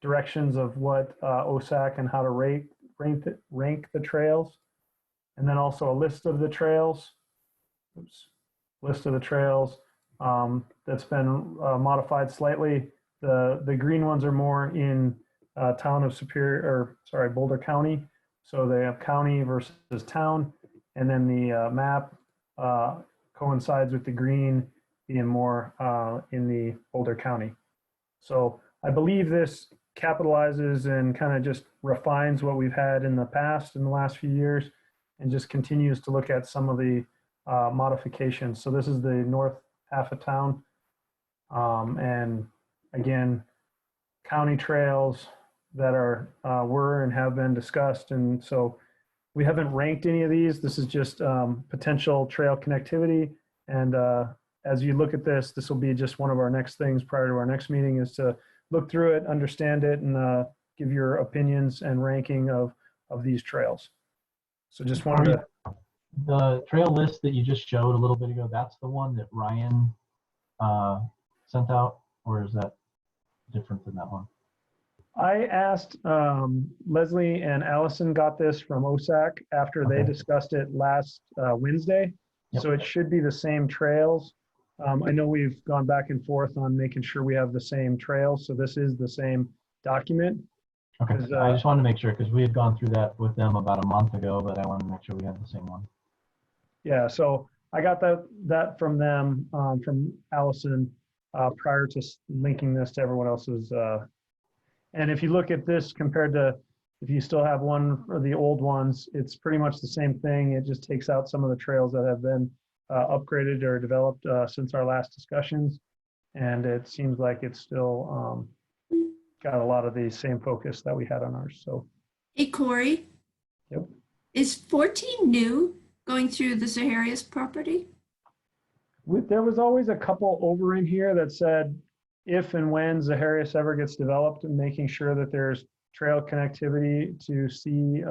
directions of what OSAC and how to rank the trails, and then also a list of the trails. Oops, list of the trails that's been modified slightly. The green ones are more in town of Boulder County. So they have county versus town, and then the map coincides with the green being more in the Boulder County. So I believe this capitalizes and kind of just refines what we've had in the past in the last few years, and just continues to look at some of the modifications. So this is the north half of town. And again, county trails that were and have been discussed. And so we haven't ranked any of these. This is just potential trail connectivity. And as you look at this, this will be just one of our next things prior to our next meeting, is to look through it, understand it, and give your opinions and ranking of these trails. So just wanted to. The trail list that you just showed a little bit ago, that's the one that Ryan sent out, or is that different than that one? I asked Leslie and Allison got this from OSAC after they discussed it last Wednesday. Yep. So it should be the same trails. I know we've gone back and forth on making sure we have the same trails. So this is the same document. Okay, I just wanted to make sure, because we had gone through that with them about a month ago, but I wanted to make sure we had the same one. Yeah, so I got that from them, from Allison, prior to linking this to everyone else's. And if you look at this compared to if you still have one of the old ones, it's pretty much the same thing. It just takes out some of the trails that have been upgraded or developed since our last discussions. And it seems like it's still got a lot of the same focus that we had on ours. So, hey, Corey. Yep. Is 14 new going through the Zaharias property? There was always a couple over in here that said, if and when Zaharias ever gets developed, and making sure that there's trail connectivity to see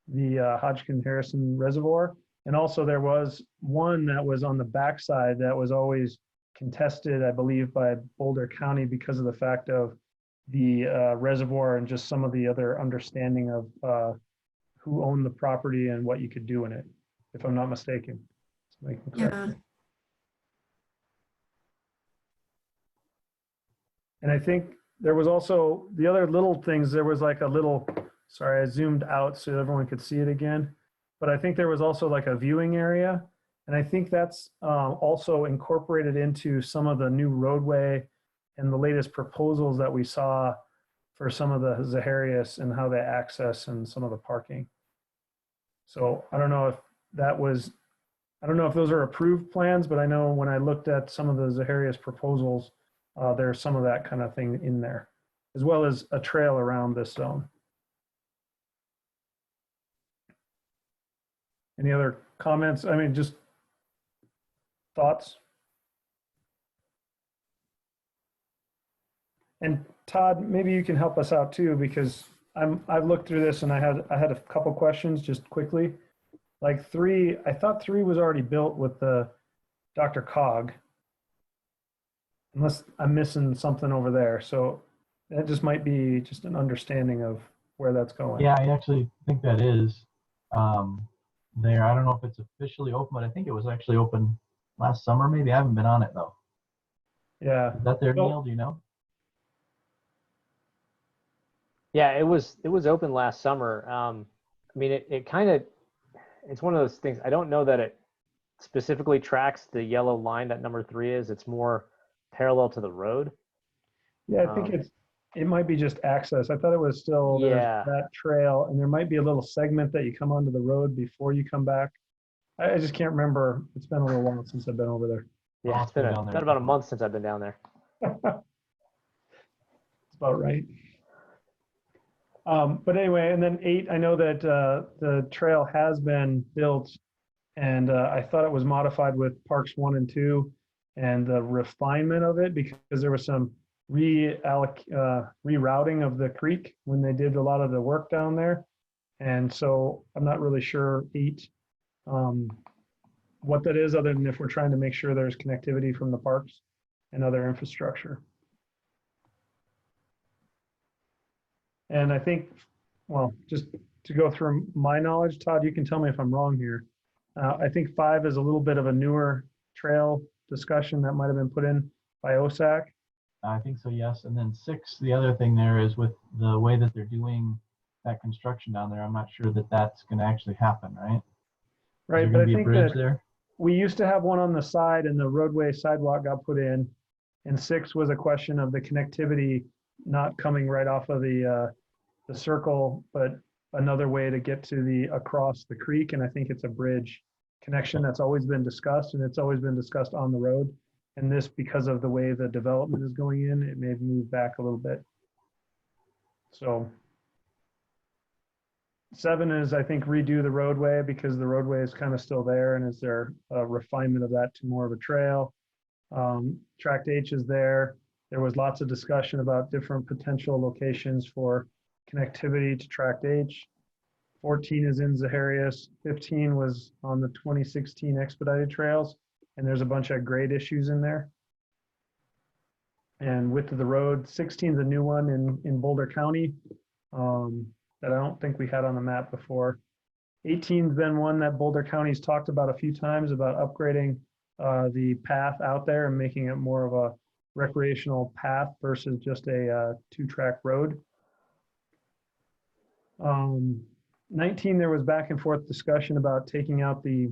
the Hodgkin-Harrison Reservoir. And also there was one that was on the backside that was always contested, I believe, by Boulder County because of the fact of the reservoir and just some of the other understanding of who owned the property and what you could do in it, if I'm not mistaken. Yeah. And I think there was also the other little things. There was like a little, sorry, I zoomed out so everyone could see it again. But I think there was also like a viewing area. And I think that's also incorporated into some of the new roadway and the latest proposals that we saw for some of the Zaharias and how they access and some of the parking. So I don't know if that was I don't know if those are approved plans, but I know when I looked at some of the Zaharias proposals, there's some of that kind of thing in there, as well as a trail around this zone. Any other comments? I mean, just thoughts? And Todd, maybe you can help us out too, because I've looked through this and I had a couple questions just quickly. Like 3, I thought 3 was already built with the Dr. Cog, unless I'm missing something over there. So that just might be just an understanding of where that's going. Yeah, I actually think that is there. I don't know if it's officially open, but I think it was actually open last summer. Maybe I haven't been on it though. Yeah. Is that there, Well, Neil? Do you know? Yeah, it was open last summer. I mean, it kind of, it's one of those things. I don't know that it specifically tracks the yellow line that number 3 is. It's more parallel to the road. Yeah, I think it might be just access. I thought it was still Yeah. there's that trail, and there might be a little segment that you come onto the road before you come back. I just can't remember. It's been a little while since I've been over there. Yeah, it's been about a month since I've been down there. It's about right. But anyway, and then 8, I know that the trail has been built, and I thought it was modified with Parks 1 and 2, and the refinement of it, because there was some rerouting of the creek when they did a lot of the work down there. And so I'm not really sure 8 what that is, other than if we're trying to make sure there's connectivity from the parks and other infrastructure. And I think, well, just to go through my knowledge, Todd, you can tell me if I'm wrong here. I think 5 is a little bit of a newer trail discussion that might have been put in by OSAC. I think so, yes. And then 6, the other thing there is with the way that they're doing that construction down there, I'm not sure that that's going to actually happen, right? Right, Is but there I going to be a think bridge that there? we used to have one on the side and the roadway sidewalk got put in. And 6 was a question of the connectivity not coming right off of the circle, but another way to get to across the creek. And I think it's a bridge connection that's always been discussed, and it's always been discussed on the road. And this, because of the way the development is going in, it may have moved back a little bit. So 7 is, I think, redo the roadway, because the roadway is kind of still there, and is there a refinement of that to more of a trail. Tract H is there. There was lots of discussion about different potential locations for connectivity to Tract H. 14 is in Zaharias. 15 was on the 2016 expedited trails, and there's a bunch of grade issues in there. And width of the road, 16 is a new one in Boulder County that I don't think we had on the map before. 18's been one that Boulder County's talked about a few times, about upgrading the path out there and making it more of a recreational path versus just a 2-track road. 19, there was back and forth discussion about taking out the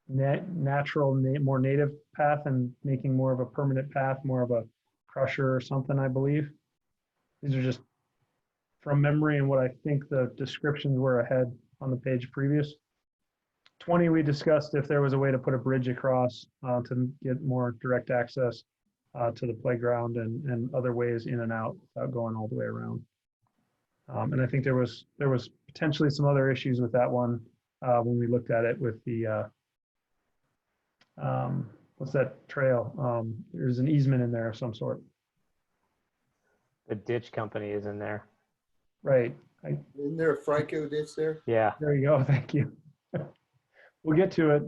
natural, more native path and making more of a permanent path, more of a crusher or something, I believe. These are just from memory and what I think the descriptions were ahead on the page previous. 20, we discussed if there was a way to put a bridge across to get more direct access to the playground and other ways in and out without going all the way around. And I think there was potentially some other issues with that one when we looked at it with the what's that trail? There's an easement in there of some sort. The ditch company is in there. Right. Isn't there a Franco ditch there? Yeah. There you go. Thank you. We'll get to it.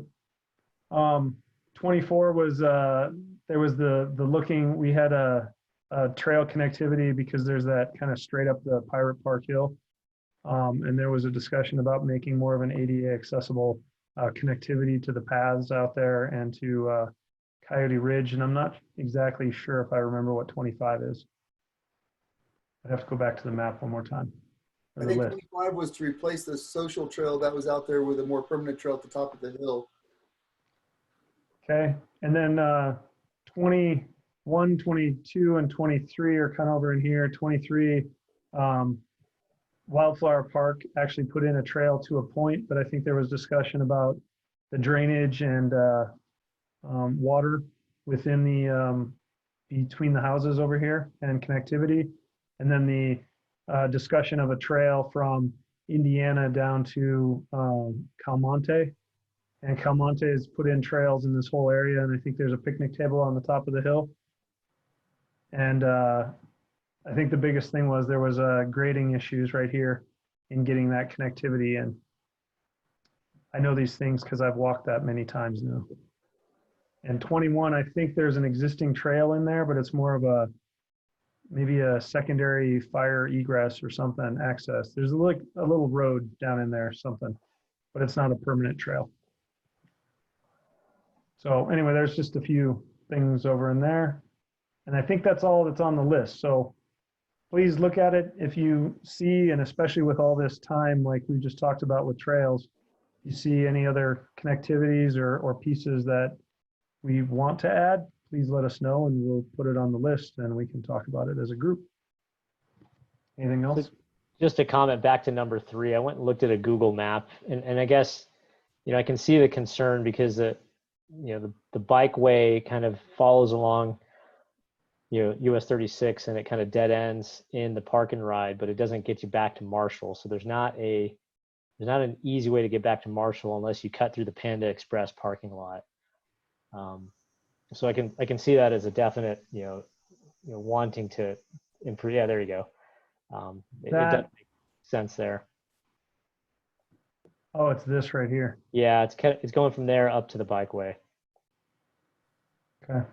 24 was there was the looking. We had a trail connectivity because there's that kind of straight up the Pirate Park Hill. And there was a discussion about making more of an ADA accessible connectivity to the paths out there and to Coyote Ridge. And I'm not exactly sure if I remember what 25 is. I'd have to go back to the map one more time. I think 25 was to replace the social trail that was out there with a more permanent trail at the top of the hill. Okay. And then 21, 22, and 23 are kind of over in here. 23, Wildflower Park actually put in a trail to a point, but I think there was discussion about the drainage and water within the between the houses over here and connectivity, and then the discussion of a trail from Indiana down to Calmonte. And Calmonte has put in trails in this whole area, and I think there's a picnic table on the top of the hill. And I think the biggest thing was there was grading issues right here in getting that connectivity in. I know these things because I've walked that many times now. And 21, I think there's an existing trail in there, but it's more of a maybe a secondary fire egress or something, access. There's a little road down in there, something, but it's not a permanent trail. So anyway, there's just a few things over in there. And I think that's all that's on the list. So please look at it if you see, and especially with all this time, like we just talked about with trails, you see any other connectivities or pieces that we want to add, please let us know and we'll put it on the list and we can talk about it as a group. Anything else? Just a comment back to number 3. I went and looked at a Google map, and I guess, I can see the concern because the bikeway kind of follows along, US 36, and it kind of dead ends in the park and ride, but it doesn't get you back to Marshall. So there's not an easy way to get back to Marshall unless you cut through the Panda Express parking lot. So I can see that as a definite, wanting to improve. Yeah, there you go. It does make sense there. Oh, it's this right here. Yeah, it's going from there up to the bikeway. Okay.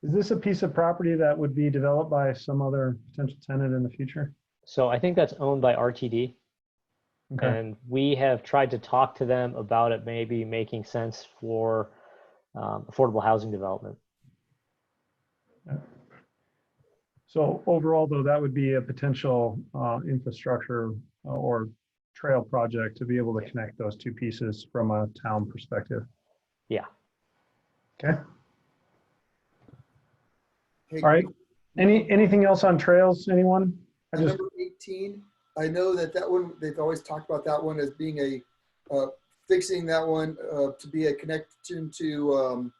Is this a piece of property that would be developed by some other potential tenant in the future? So I think that's owned by RTD. Okay. And we have tried to talk to them about it maybe making sense for affordable housing development. Yeah. So overall, though, that would be a potential infrastructure or trail project to be able to connect those two pieces from a town perspective. Yeah. Okay. Hey, All right. Anything else on trails, anyone? Number 18, I know that one, they've always talked about that one as being fixing that one to be a connection to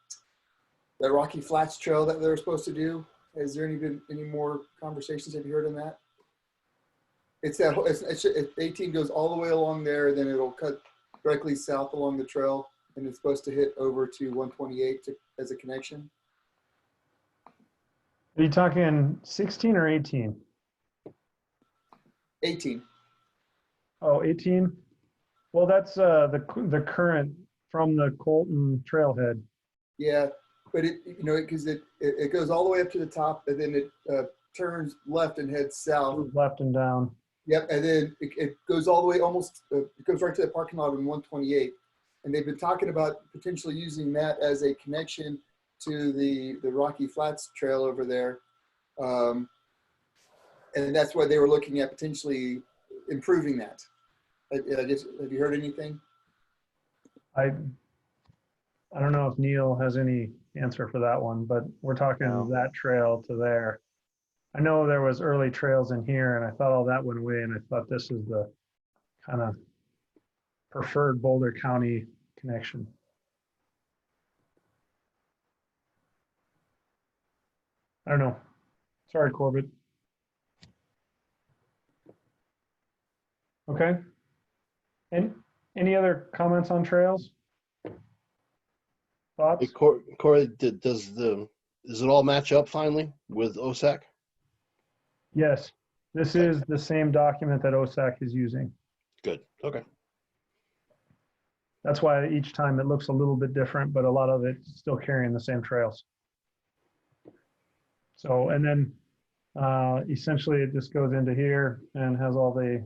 that Rocky Flats trail that they're supposed to do. Has there been any more conversations? Have you heard on that? It's 18 goes all the way along there, then it'll cut directly south along the trail, and it's supposed to hit over to 128 as a connection. Are you talking 16 or 18? 18. Oh, 18. Well, that's the current from the Colton trailhead. Yeah, but because it goes all the way up to the top, and then it turns left and heads south. Left and down. Yep, and then it goes all the way almost. It goes right to the parking lot in 128, and they've been talking about potentially using that as a connection to the Rocky Flats trail over there, and that's why they were looking at potentially improving that. Have you heard anything? I don't know if Neil has any answer for that one, but we're talking that trail to there. I know there was early trails in here, and I thought all that went away, and I thought this is the kind of preferred Boulder County connection. I don't know. Sorry, Corbett. Okay. And any other comments on trails? Thoughts? Hey, Corey, does it all match up finally with OSAC? Yes, this is the same document that OSAC is using. Good. Okay. That's why each time it looks a little bit different, but a lot of it's still carrying the same trails. So, and then essentially it just goes into here and has all the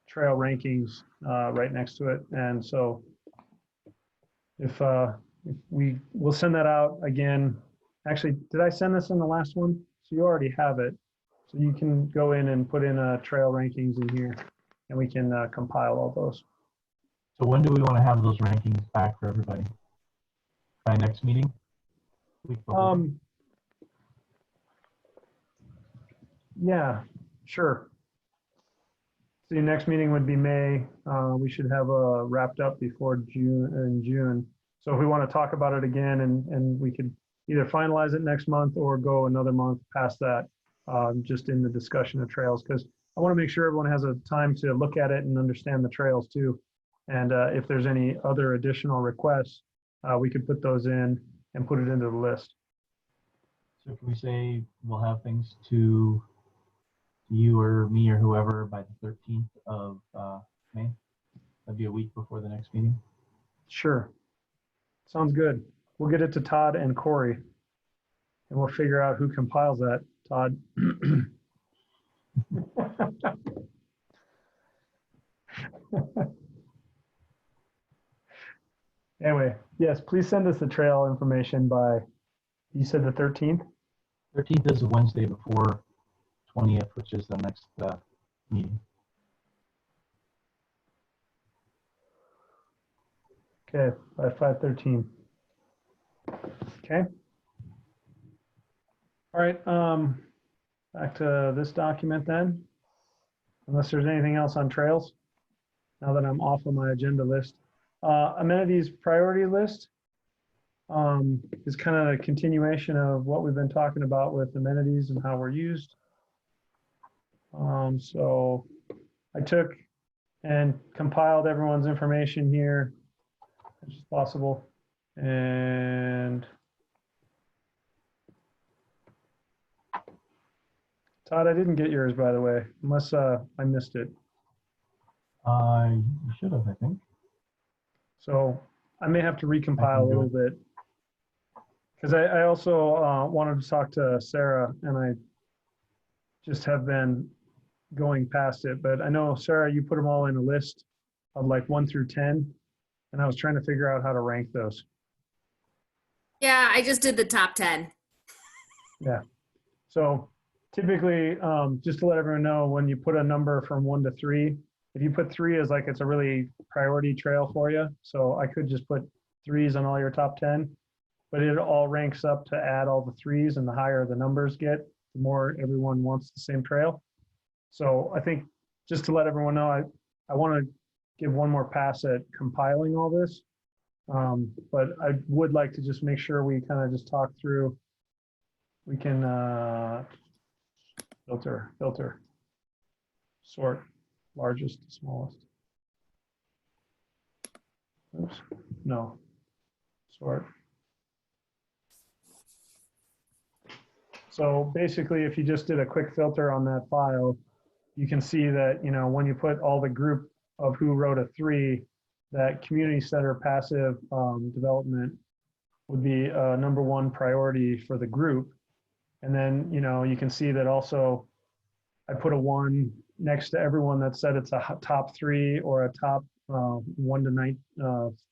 trail rankings right next to it. And so if we'll send that out again. Actually, did I send this in the last one? So you already have it. So you can go in and put in trail rankings in here and we can compile all those. So when do we want to have those rankings back for everybody? By next meeting? Yeah, sure. So your next meeting would be May. We should have wrapped up before June. So if we want to talk about it again, and we could either finalize it next month or go another month past that, just in the discussion of trails, because I want to make sure everyone has a time to look at it and understand the trails too. And if there's any other additional requests, we could put those in and put it into the list. So can we say we'll have things to you or me or whoever by the 13th of May? That'd be a week before the next meeting. Sure. Sounds good. We'll get it to Todd and Corey, and we'll figure out who compiles that. Todd. Anyway, yes, please send us the trail information by, you said the 13th? 13th is a Wednesday before 20th, which is the next meeting. Okay, by 5:13. Okay. All right, back to this document then. Unless there's anything else on trails, now that I'm off of my agenda list. Amenities priority list is kind of a continuation of what we've been talking about with amenities and how we're used. So I took and compiled everyone's information here as much as possible. And Todd, I didn't get yours, by the way, unless I missed it. You should have, I think. So I may have to recompile a little bit, because I also wanted to talk to Sarah, and I just have been going past it. But I know, Sarah, you put them all in a list of like 1 through 10, and I was trying to figure out how to rank those. Yeah, I just did the top 10. Yeah. So typically, just to let everyone know, when you put a number from 1 to 3, if you put 3 as like it's a really priority trail for you, so I could just put 3s on all your top 10, but it all ranks up to add all the 3s, and the higher the numbers get, the more everyone wants the same trail. So I think just to let everyone know, I want to give one more pass at compiling all this, but I would like to just make sure we kind of just talk through. We can filter, sort, largest to smallest. Oops, no, sort. So basically, if you just did a quick filter on that file, you can see that, you know, when you put all the group of who wrote a 3, that community center passive development would be #1 priority for the group. And then, you know, you can see that also I put a 1 next to everyone that said it's a top 3 or a top 1 to 9,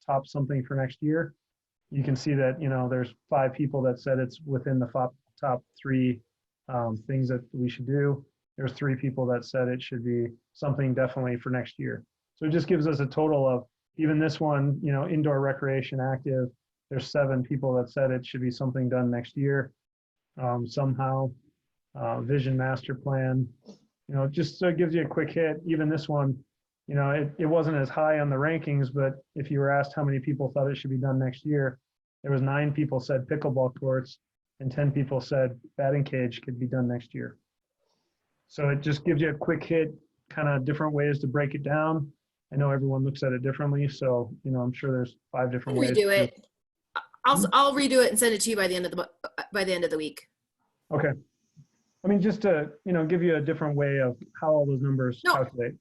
top something for next year. You can see that, you know, there's 5 people that said it's within the top 3 things that we should do. There's 3 people that said it should be something definitely for next year. So it just gives us a total of, even this one, you know, indoor recreation active, there's 7 people that said it should be something done next year somehow. Vision master plan, you know, just so it gives you a quick hit. Even this one, you know, it wasn't as high on the rankings, but if you were asked how many people thought it should be done next year, there was 9 people said pickleball courts, and 10 people said batting cage could be done next year. So it just gives you a quick hit, kind of different ways to break it down. I know everyone looks at it differently, so, you know, I'm sure there's 5 different ways. Redo it. I'll redo it and send it to you by the end of the week. Okay. I mean, just to, you know, give you a different way of how all those numbers calculate.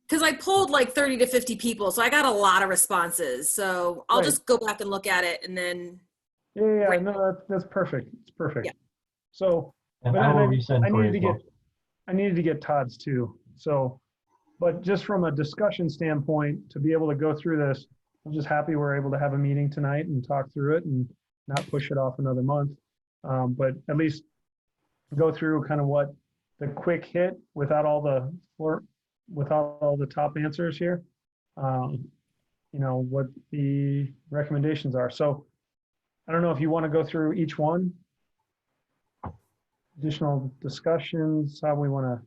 Because I pulled like 30 to 50 people, so I got a lot of responses. So I'll just go back and look at it, and then. Yeah, no, that's perfect. It's perfect. Yeah. So, and but I will resend I needed to get Todd's too. So, but just from a discussion standpoint, to be able to go through this, I'm just happy we're able to have a meeting tonight and talk through it and not push it off another month. But at least go through kind of what the quick hit without all the top answers here. You know, what the recommendations are. So I don't know if you want to go through each one. Additional discussions, how we want to.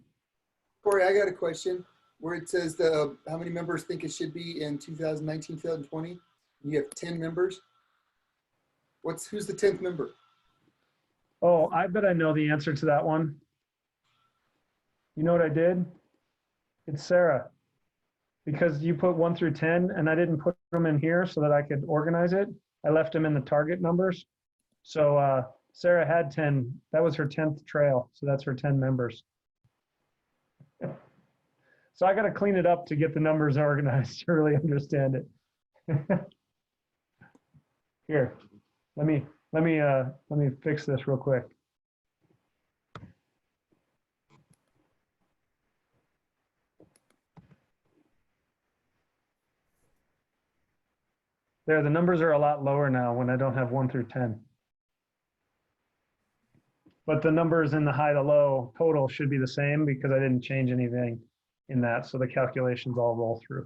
Corey, I got a question. where it says how many members think it should be in 2019, 2020. You have 10 members. Who's the 10th member? Oh, I bet I know the answer to that one. You know what I did? It's Sarah. Because you put 1 through 10 and I didn't put them in here so that I could organize it. I left them in the target numbers. So Sarah had 10. That was her 10th trail. So that's her 10 members. So I got to clean it up to get the numbers organized to really understand it. Here, let me fix this real quick. There, the numbers are a lot lower now when I don't have 1 through 10. But the numbers in the high to low total should be the same because I didn't change anything in that. So the calculations all roll through.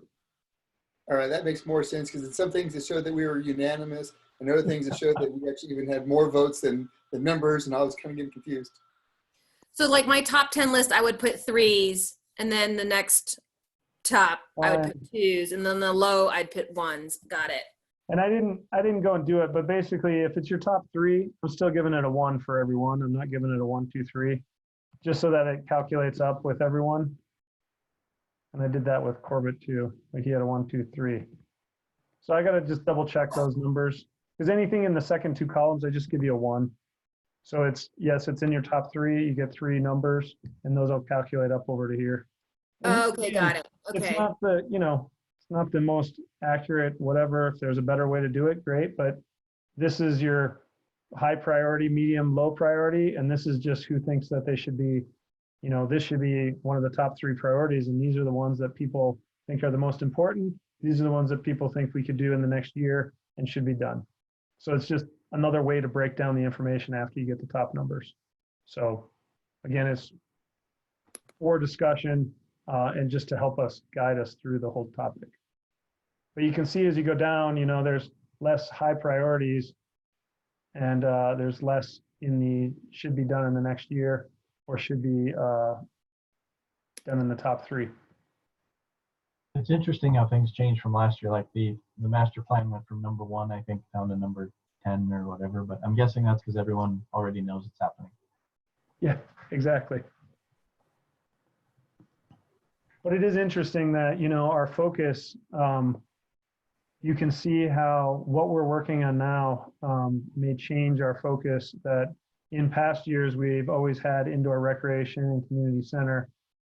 All right, that makes more sense because in some things it showed that we were unanimous and other things it showed that we actually even had more votes than the members, and I was kind of getting confused. So like my top 10 list, I would put 3s, and then the next top, I would put 2s, and then the low, I'd put 1s. Got it. And I didn't go and do it, but basically if it's your top 3, I'm still giving it a 1 for everyone. I'm not giving it a 1, 2, 3, just so that it calculates up with everyone. And I did that with Corbett too. Like he had a 1, 2, 3. So I got to just double check those numbers because anything in the second 2 columns, I just give you a 1. So it's, yes, it's in your top 3. You get 3 numbers and those will calculate up over to here. And Okay, got it. Okay. It's not the, it's not the most accurate, whatever. If there's a better way to do it, great. But this is your high priority, medium, low priority. And this is just who thinks that they should be, this should be one of the top 3 priorities. And these are the ones that people think are the most important. These are the ones that people think we could do in the next year and should be done. So it's just another way to break down the information after you get the top numbers. So again, it's for discussion and just to help us guide us through the whole topic. But you can see as you go down, there's less high priorities and there's less in the should be done in the next year or should be done in the top 3. It's interesting how things changed from last year. Like the master plan went from number 1, I think, down to number 10 or whatever. But I'm guessing that's because everyone already knows it's happening. Yeah, exactly. But it is interesting that, our focus, you can see how what we're working on now may change our focus. That in past years, we've always had indoor recreation and community center,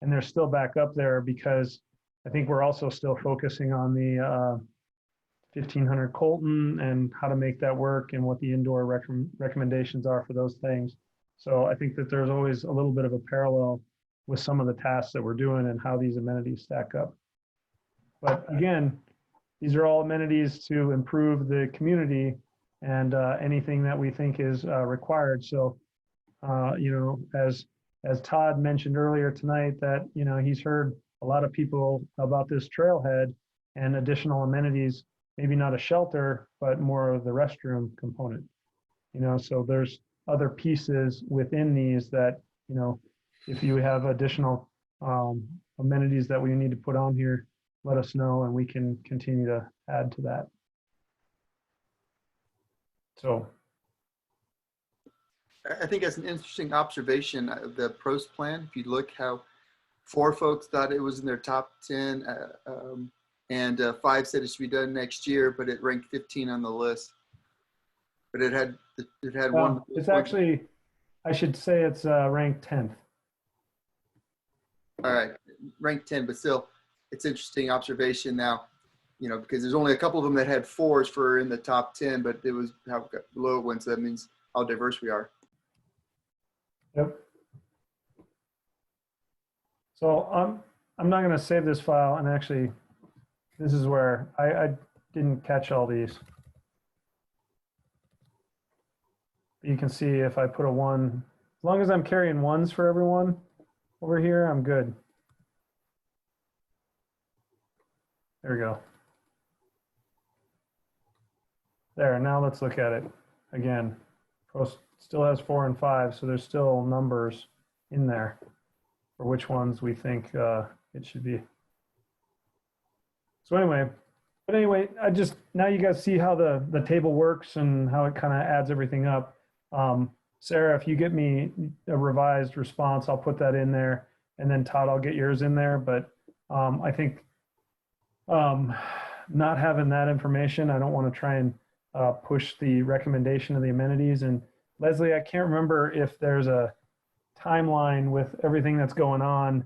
and they're still back up there because I think we're also still focusing on the 1500 Colton and how to make that work and what the indoor recommendations are for those things. So I think that there's always a little bit of a parallel with some of the tasks that we're doing and how these amenities stack up. But again, these are all amenities to improve the community and anything that we think is required. So, as Todd mentioned earlier tonight, that, he's heard a lot of people about this trailhead and additional amenities, maybe not a shelter, but more of the restroom component. So there's other pieces within these that, if you have additional amenities that we need to put on here, let us know and we can continue to add to that. So I think that's an interesting observation of the PROST plan. If you look how 4 folks thought it was in their top 10 and 5 said it should be done next year, but it ranked 15 on the list. But it had one. It's actually, I should say it's ranked 10th. All right, ranked 10, but still, it's interesting observation now, because there's only a couple of them that had 4s for in the top 10, but it was how low it went. So that means how diverse we are. Yep. So I'm not going to save this file, and actually, this is where I didn't catch all these. You can see if I put a 1, as long as I'm carrying 1s for everyone over here, I'm good. There we go. There, now let's look at it again. Post still has 4 and 5, so there's still numbers in there for which ones we think it should be. So anyway, now you guys see how the table works and how it kind of adds everything up. Sarah, if you get me a revised response, I'll put that in there, and then Todd, I'll get yours in there. But I think not having that information, I don't want to try and push the recommendation of the amenities. And Leslie, I can't remember if there's a timeline with everything that's going on.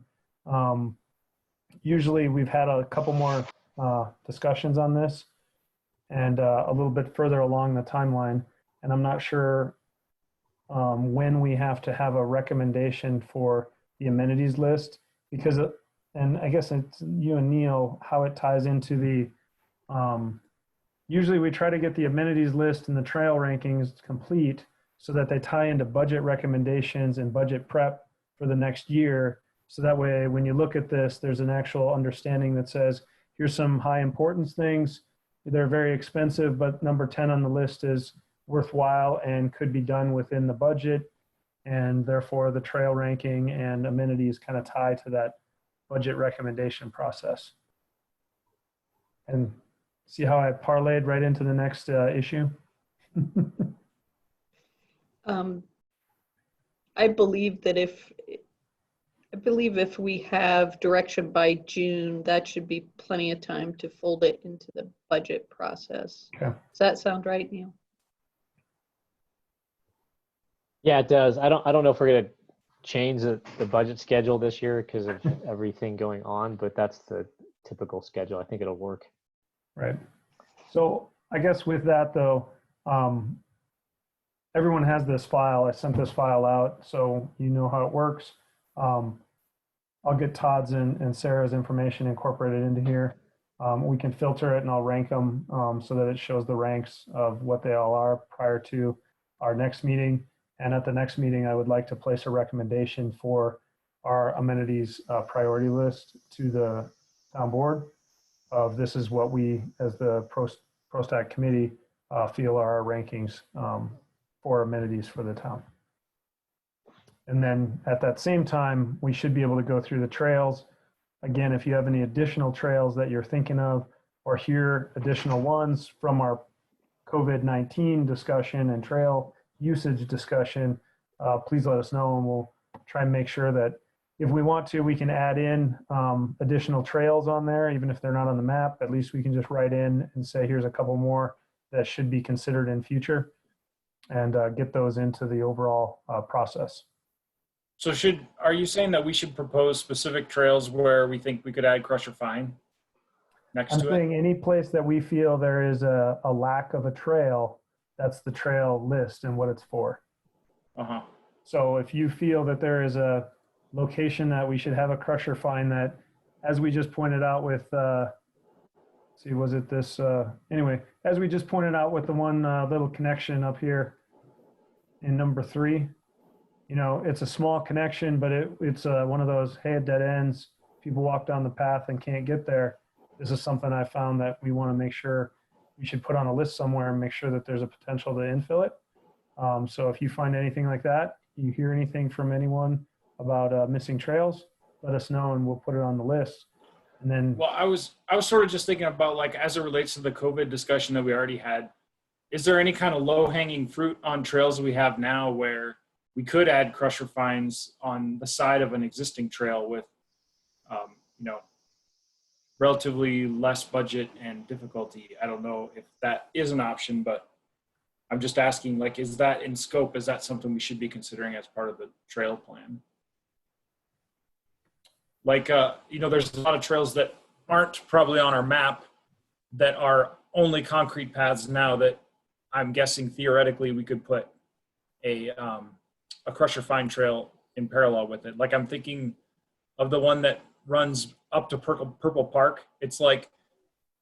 Usually we've had a couple more discussions on this and a little bit further along the timeline. And I'm not sure when we have to have a recommendation for the amenities list, because, and I guess it's you and Neil, how it ties into the, usually we try to get the amenities list and the trail rankings complete so that they tie into budget recommendations and budget prep for the next year. So that way, when you look at this, there's an actual understanding that says, here's some high importance things. They're very expensive, but number 10 on the list is worthwhile and could be done within the budget. And therefore the trail ranking and amenities kind of tie to that budget recommendation process. And see how I parlayed right into the next issue? I believe if we have direction by June, that should be plenty of time to fold it into the budget process. Okay. Does that sound right, Neil? Yeah, it does. I don't know if we're gonna change the budget schedule this year because of everything going on, but that's the typical schedule. I think it'll work. Right. So I guess with that though, everyone has this file. I sent this file out, so you know how it works. I'll get Todd's and Sarah's information incorporated into here. We can filter it and I'll rank them so that it shows the ranks of what they all are prior to our next meeting. And at the next meeting, I would like to place a recommendation for our amenities priority list to the town board of this is what we, as the PROSTAC committee, feel are our rankings for amenities for the town. And then at that same time, we should be able to go through the trails. Again, if you have any additional trails that you're thinking of or hear additional ones from our COVID-19 discussion and trail usage discussion, please let us know and we'll try and make sure that if we want to, we can add in additional trails on there, even if they're not on the map. At least we can just write in and say, here's a couple more that should be considered in future and get those into the overall process. So are you saying that we should propose specific trails where we think we could add Crusher Fine next I'm to saying it? any place that we feel there is a lack of a trail, that's the trail list and what it's for. Uh-huh. So if you feel that there is a location that we should have a Crusher Fine that, as we just pointed out with, see, was it this, anyway, as we just pointed out with the one little connection up here in number 3, you know, it's a small connection, but it's one of those, hey, it dead ends. People walk down the path and can't get there. This is something I found that we want to make sure we should put on a list somewhere and make sure that there's a potential to infill it. So if you find anything like that, you hear anything from anyone about missing trails, let us know and we'll put it on the list. And then, well, I was sort of just thinking about, like, as it relates to the COVID discussion that we already had, is there any kind of low hanging fruit on trails we have now where we could add Crusher Fines on the side of an existing trail with, you know, relatively less budget and difficulty? I don't know if that is an option, but I'm just asking, like, is that in scope? Is that something we should be considering as part of the trail plan? Like, you know, there's a lot of trails that aren't probably on our map that are only concrete paths now that I'm guessing theoretically we could put a Crusher Fine trail in parallel with it. Like, I'm thinking of the one that runs up to Purple Park. It's like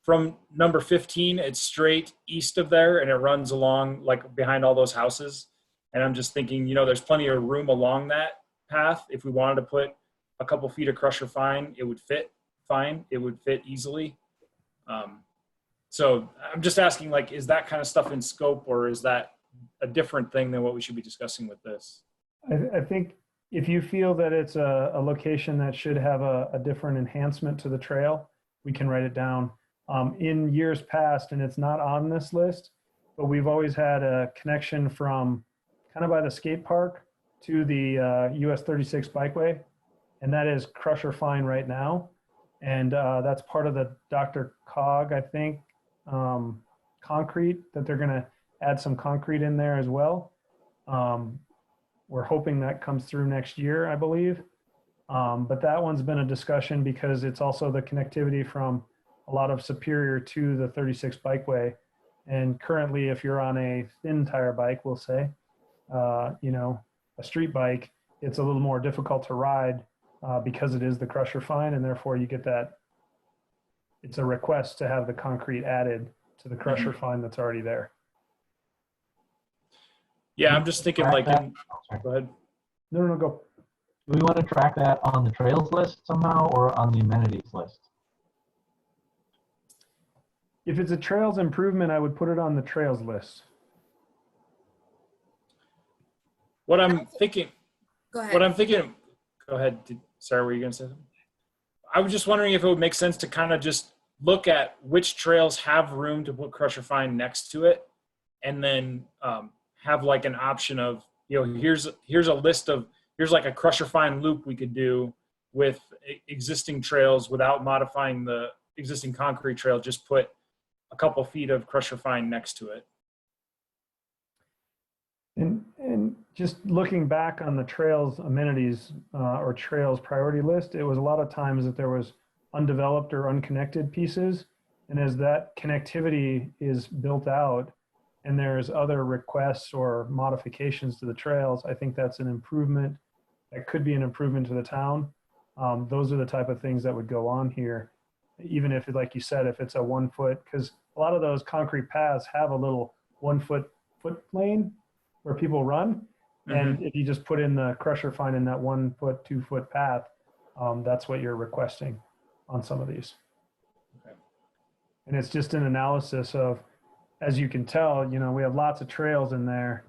from number 15, it's straight east of there and it runs along like behind all those houses. And I'm just thinking, you know, there's plenty of room along that path. If we wanted to put a couple feet of Crusher Fine, it would fit fine. It would fit easily. So I'm just asking, like, is that kind of stuff in scope, or is that a different thing than what we should be discussing with this? I think if you feel that it's a location that should have a different enhancement to the trail, we can write it down. In years past, and it's not on this list, but we've always had a connection from kind of by the skate park to the US 36 bikeway, and that is crusher fine right now. And that's part of the Dr. Cog, I think, concrete, that they're gonna add some concrete in there as well. We're hoping that comes through next year, I believe. But that one's been a discussion because it's also the connectivity from a lot of Superior to the 36 bikeway. And currently, if you're on a thin tire bike, we'll say, you know, a street bike, it's a little more difficult to ride because it is the crusher fine, and therefore you get that. It's a request to have the concrete added to the crusher fine that's already there. Yeah, I'm just thinking like, go ahead. No, go. Do we want to track that on the trails list somehow or on the amenities list? If it's a trails improvement, I would put it on the trails list. What I'm thinking, Go ahead. what I'm thinking, go ahead. Sarah, were you going to say something? I was just wondering if it would make sense to kind of just look at which trails have room to put crusher fine next to it, and then have like an option of, you know, here's a list of, here's like a crusher fine loop we could do with existing trails without modifying the existing concrete trail. Just put a couple feet of crusher fine next to it. And just looking back on the trails amenities or trails priority list, it was a lot of times that there was undeveloped or unconnected pieces. And as that connectivity is built out and there's other requests or modifications to the trails, I think that's an improvement. That could be an improvement to the town. Those are the type of things that would go on here. Even if, like you said, if it's a 1 foot, because a lot of those concrete paths have a little 1 foot lane where people run. And if you just put in the crusher fine in that 1 foot, 2 foot path, that's what you're requesting on some of these. Okay. And it's just an analysis of, as you can tell, you know, we have lots of trails in there,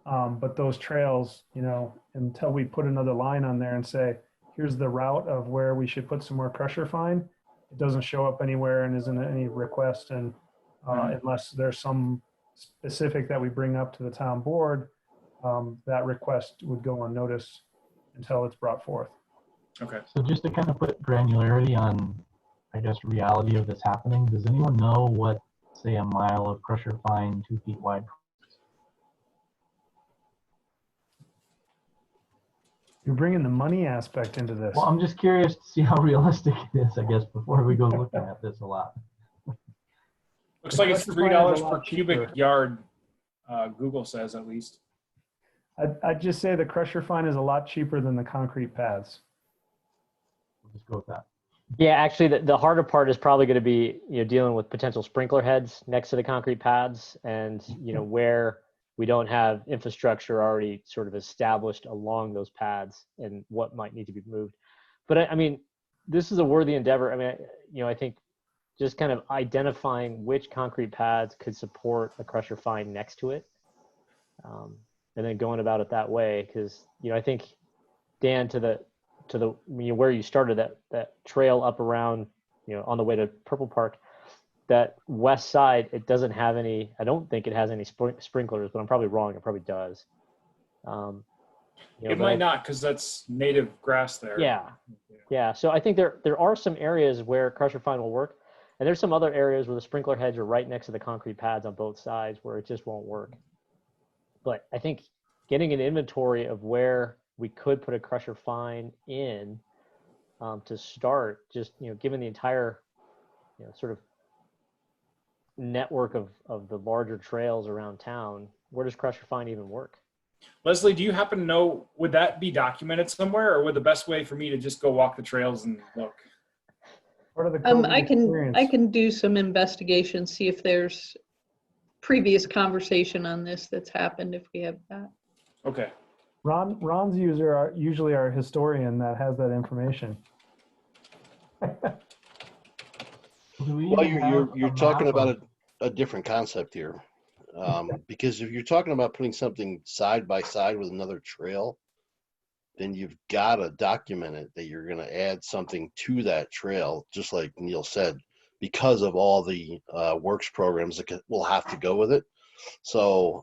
but those trails, you know, until we put another line on there and say, here's the route of where we should put some more crusher fine, it doesn't show up anywhere and isn't any request. And unless there's some specific that we bring up to the town board, that request would go unnoticed until it's brought forth. Okay. So just to kind of put granularity on, I guess, reality of this happening, does anyone know what, say, a mile of crusher fine 2 feet wide? You're bringing the money aspect into this. Well, I'm just curious to see how realistic it is, I guess, before we go looking at this a lot. Looks like it's $3 per cubic yard. Google says, at least. I'd just say the crusher fine is a lot cheaper than the concrete paths. We'll just go with that. Yeah, actually, the harder part is probably going to be, you know, dealing with potential sprinkler heads next to the concrete pads, and you know, where we don't have infrastructure already sort of established along those pads and what might need to be moved. But I mean, this is a worthy endeavor. I mean, you know, I think just kind of identifying which concrete pads could support a crusher fine next to it, and then going about it that way. Because, you know, I think, Dan, to the you know, where you started, that trail up around, you know, on the way to Purple Park, that west side, it doesn't have any, I don't think it has any sprinklers, but I'm probably wrong. It probably does. You know, It might not, because that's native grass there. Yeah. So I think there are some areas where crusher fine will work, and there's some other areas where the sprinkler heads are right next to the concrete pads on both sides where it just won't work. But I think getting an inventory of where we could put a crusher fine in to start, just, you know, given the entire, you know, sort of network of the larger trails around town, where does crusher fine even work? Leslie, do you happen to know, would that be documented somewhere, or would the best way for me to just go walk the trails and look? Part of the I can do some investigation, see if there's previous conversation on this that's happened, if we have that. Okay. Ron's usually our historian that has that information. Well, you're talking about a different concept here, because if you're talking about putting something side by side with another trail, then you've got to document it that you're going to add something to that trail, just like Neil said, because of all the works programs that will have to go with it. So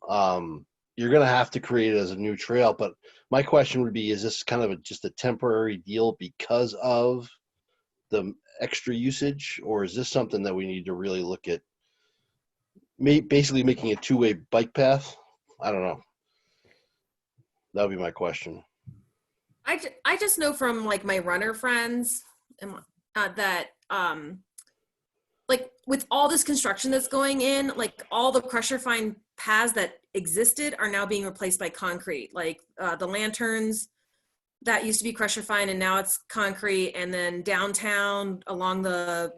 you're going to have to create it as a new trail. But my question would be, is this kind of just a temporary deal because of the extra usage, or is this something that we need to really look at, basically making a two-way bike path? I don't know. That would be my question. I just know from like my runner friends that like with all this construction that's going in, like all the crusher fine paths that existed are now being replaced by concrete. Like the lanterns that used to be crusher fine and now it's concrete, and then downtown along the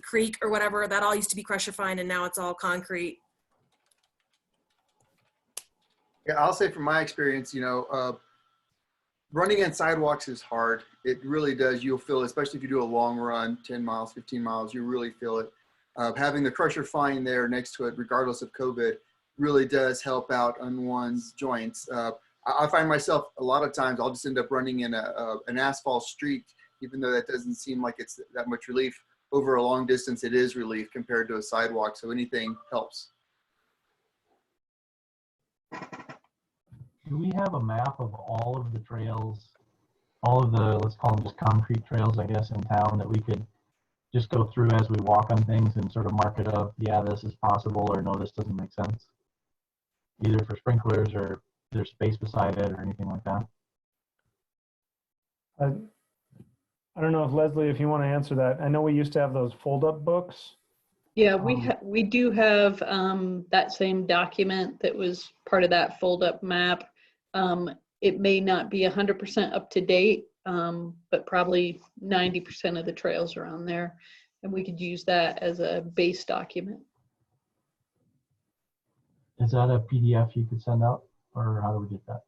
creek or whatever, that all used to be crusher fine and now it's all concrete. Yeah, I'll say from my experience, running on sidewalks is hard. It really does. You'll feel it, especially if you do a long run, 10 miles, 15 miles, you really feel it. Having the crusher fine there next to it, regardless of COVID, really does help out on one's joints. I find myself a lot of times I'll just end up running in an asphalt street, even though that doesn't seem like it's that much relief. Over a long distance, it is relief compared to a sidewalk. So anything helps. Do we have a map of all of the trails, all of the, let's call them just concrete trails, I guess, in town that we could just go through as we walk on things and sort of mark it up, yeah, this is possible, or no, this doesn't make sense? Either for sprinklers or there's space beside it or anything like that? I don't know if Leslie, if you want to answer that. I know we used to have those fold-up books. Yeah, we do have that same document that was part of that fold-up map. It may not be 100% up to date, but probably 90% of the trails are on there, and we could use that as a base document. Is that a PDF you could send out, or how do we get that?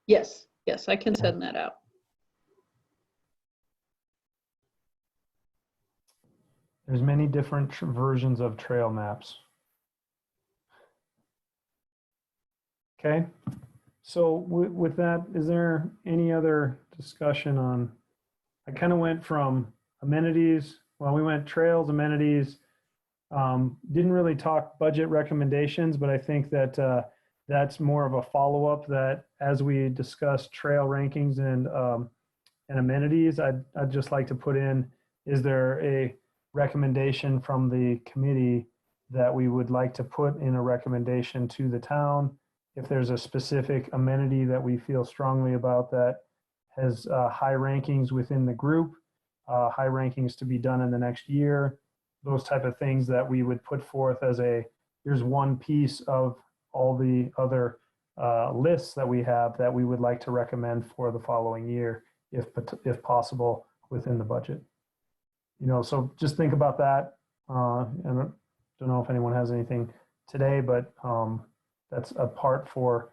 Yes, I can send that out. There's many different versions of trail maps. Okay, so with that, is there any other discussion on, I kind of went from amenities, well, we went trails, amenities, didn't really talk budget recommendations, but I think that that's more of a follow-up, that as we discuss trail rankings and amenities, I'd just like to put in, is there a recommendation from the committee that we would like to put in a recommendation to the town? If there's a specific amenity that we feel strongly about that has high rankings within the group, high rankings to be done in the next year, those type of things that we would put forth as here's one piece of all the other lists that we have that we would like to recommend for the following year, if possible, within the budget. So just think about that. And I don't know if anyone has anything today, but that's a part for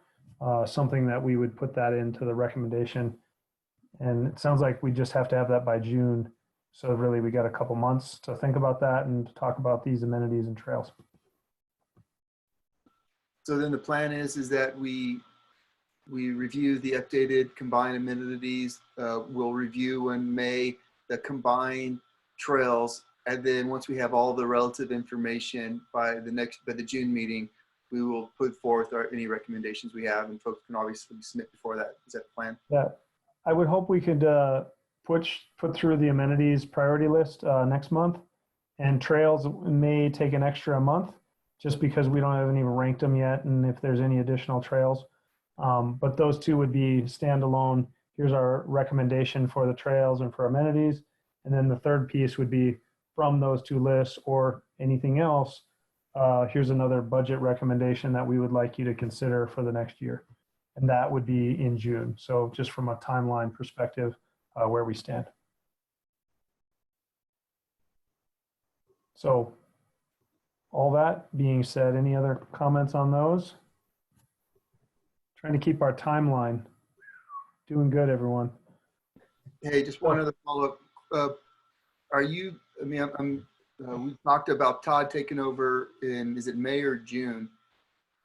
something that we would put that into the recommendation. And it sounds like we just have to have that by June. So really we got a couple months to think about that and to talk about these amenities and trails. So then the plan is that we review the updated combined amenities. We'll review in May the combined trails, and then once we have all the relative information by the June meeting, we will put forth any recommendations we have, and folks can obviously submit before that. Is that the plan? Yeah, I would hope we could put through the amenities priority list next month, and trails may take an extra month just because we haven't even ranked them yet, and if there's any additional trails. But those two would be standalone. Here's our recommendation for the trails and for amenities. And then the third piece would be from those two lists or anything else. Here's another budget recommendation that we would like you to consider for the next year. And that would be in June. So just from a timeline perspective, where we stand. So all that being said, any other comments on those? Trying to keep our timeline. Doing good, everyone. Hey, just one other follow-up. We talked about Todd taking over is it May or June?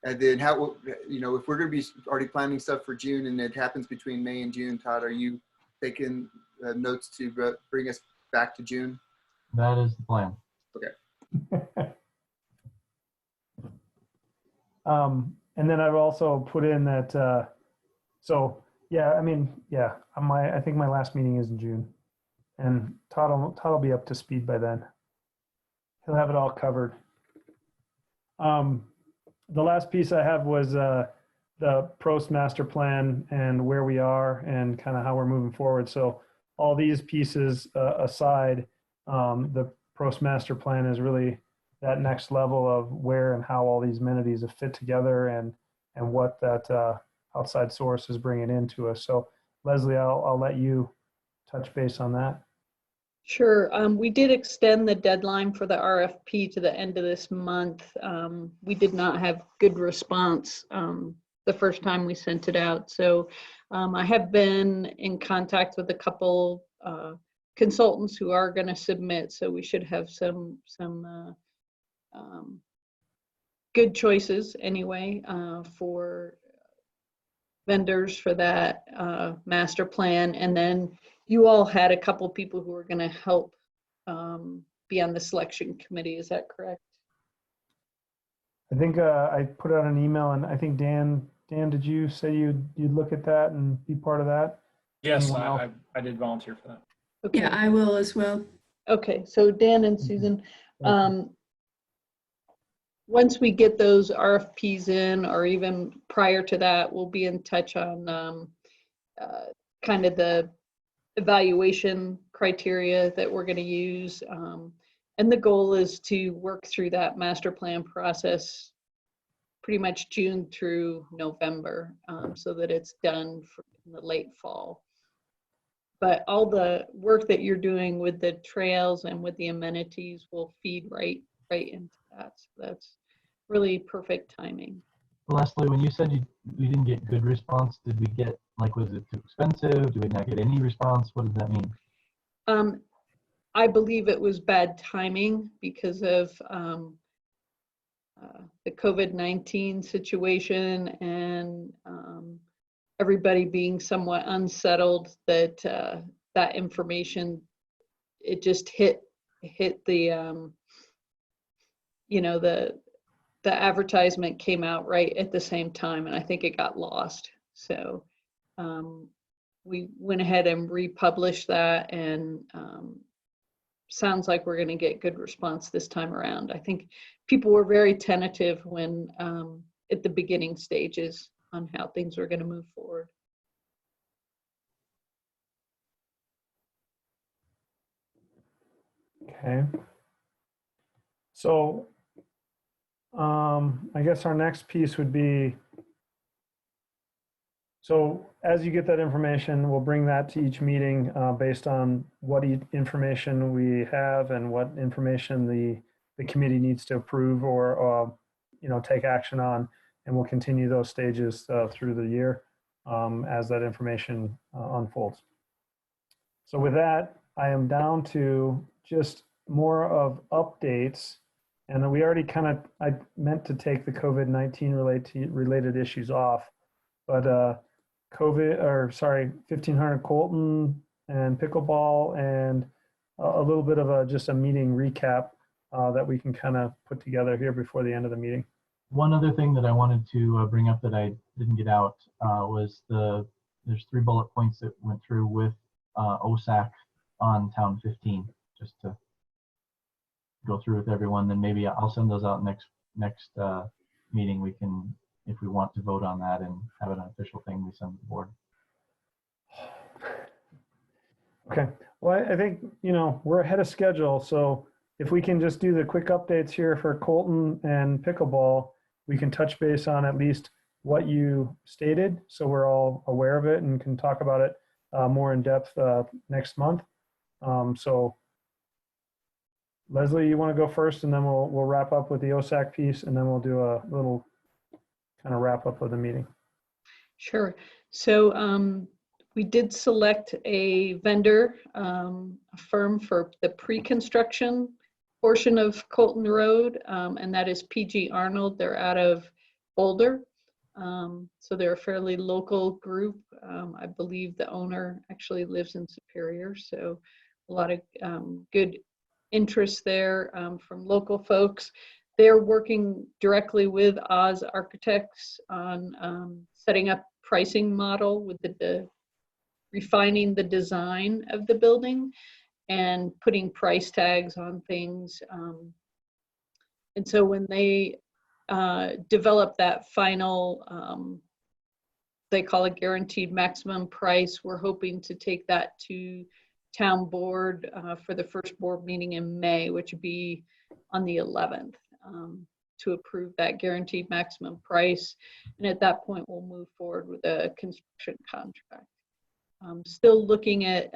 And then if we're going to be already planning stuff for June and it happens between May and June, Todd, are you taking notes to bring us back to June? That is the plan. Okay. And then I've also put in that, so yeah, I mean, yeah, I think my last meeting is in June, and Todd will be up to speed by then. He'll have it all covered. The last piece I have was the PROST master plan and where we are and kind of how we're moving forward. So all these pieces aside, the PROST master plan is really that next level of where and how all these amenities have fit together and what that outside source is bringing into us. So Leslie, I'll let you touch base on that. Sure. We did extend the deadline for the RFP to the end of this month. We did not have good response the first time we sent it out. So I have been in contact with a couple consultants who are going to submit. So we should have some good choices anyway for vendors for that master plan. And then you all had a couple people who were going to help be on the selection committee. Is that correct? I think I put out an email, and I think Dan, did you say you'd look at that and be part of that? Yes, I did volunteer for that. Okay. Yeah, I will as well. Okay, so Dan and Susan, once we get those RFPs in, or even prior to that, we'll be in touch on kind of the evaluation criteria that we're going to use. And the goal is to work through that master plan process pretty much June through November, so that it's done in the late fall. But all the work that you're doing with the trails and with the amenities will feed right into that. So that's really perfect timing. Leslie, when you said we didn't get good response, did we get, like, was it too expensive? Did we not get any response? What does that mean? I believe it was bad timing because of the COVID-19 situation and everybody being somewhat unsettled that that information, it just hit the the advertisement came out right at the same time, and I think it got lost. So we went ahead and republished that, and sounds like we're going to get good response this time around. I think people were very tentative when at the beginning stages on how things were going to move forward. Okay. So I guess our next piece would be, so as you get that information, we'll bring that to each meeting based on what information we have and what information the committee needs to approve or take action on, and we'll continue those stages through the year as that information unfolds. So with that, I am down to just more of updates. And we already I meant to take the COVID-19 related issues off, but 1500 Colton and pickleball and a little bit of just a meeting recap that we can kind of put together here before the end of the meeting. One other thing that I wanted to bring up that I didn't get out was there's 3 bullet points that went through with OSAC on Town 15, just to go through with everyone. Then maybe I'll send those out next meeting. We can, if we want to vote on that and have an official thing, we send to the board. Okay. Well, I think, we're ahead of schedule. So if we can just do the quick updates here for Colton and pickleball, we can touch base on at least what you stated, so we're all aware of it and can talk about it more in depth next month. So Leslie, you want to go first, and then we'll wrap up with the OSAC piece, and then we'll do a little kind of wrap up of the meeting. Sure. So we did select a vendor, a firm for the pre-construction portion of Colton Road, and that is PG Arnold. They're out of Boulder. So they're a fairly local group. I believe the owner actually lives in Superior, so a lot of good interest there from local folks. They're working directly with Oz Architects on setting up pricing model with the refining the design of the building and putting price tags on things. And so when they develop that final, they call it guaranteed maximum price, we're hoping to take that to town board for the first board meeting in May, which would be on the 11th, to approve that guaranteed maximum price. And at that point, we'll move forward with a construction contract. Still looking at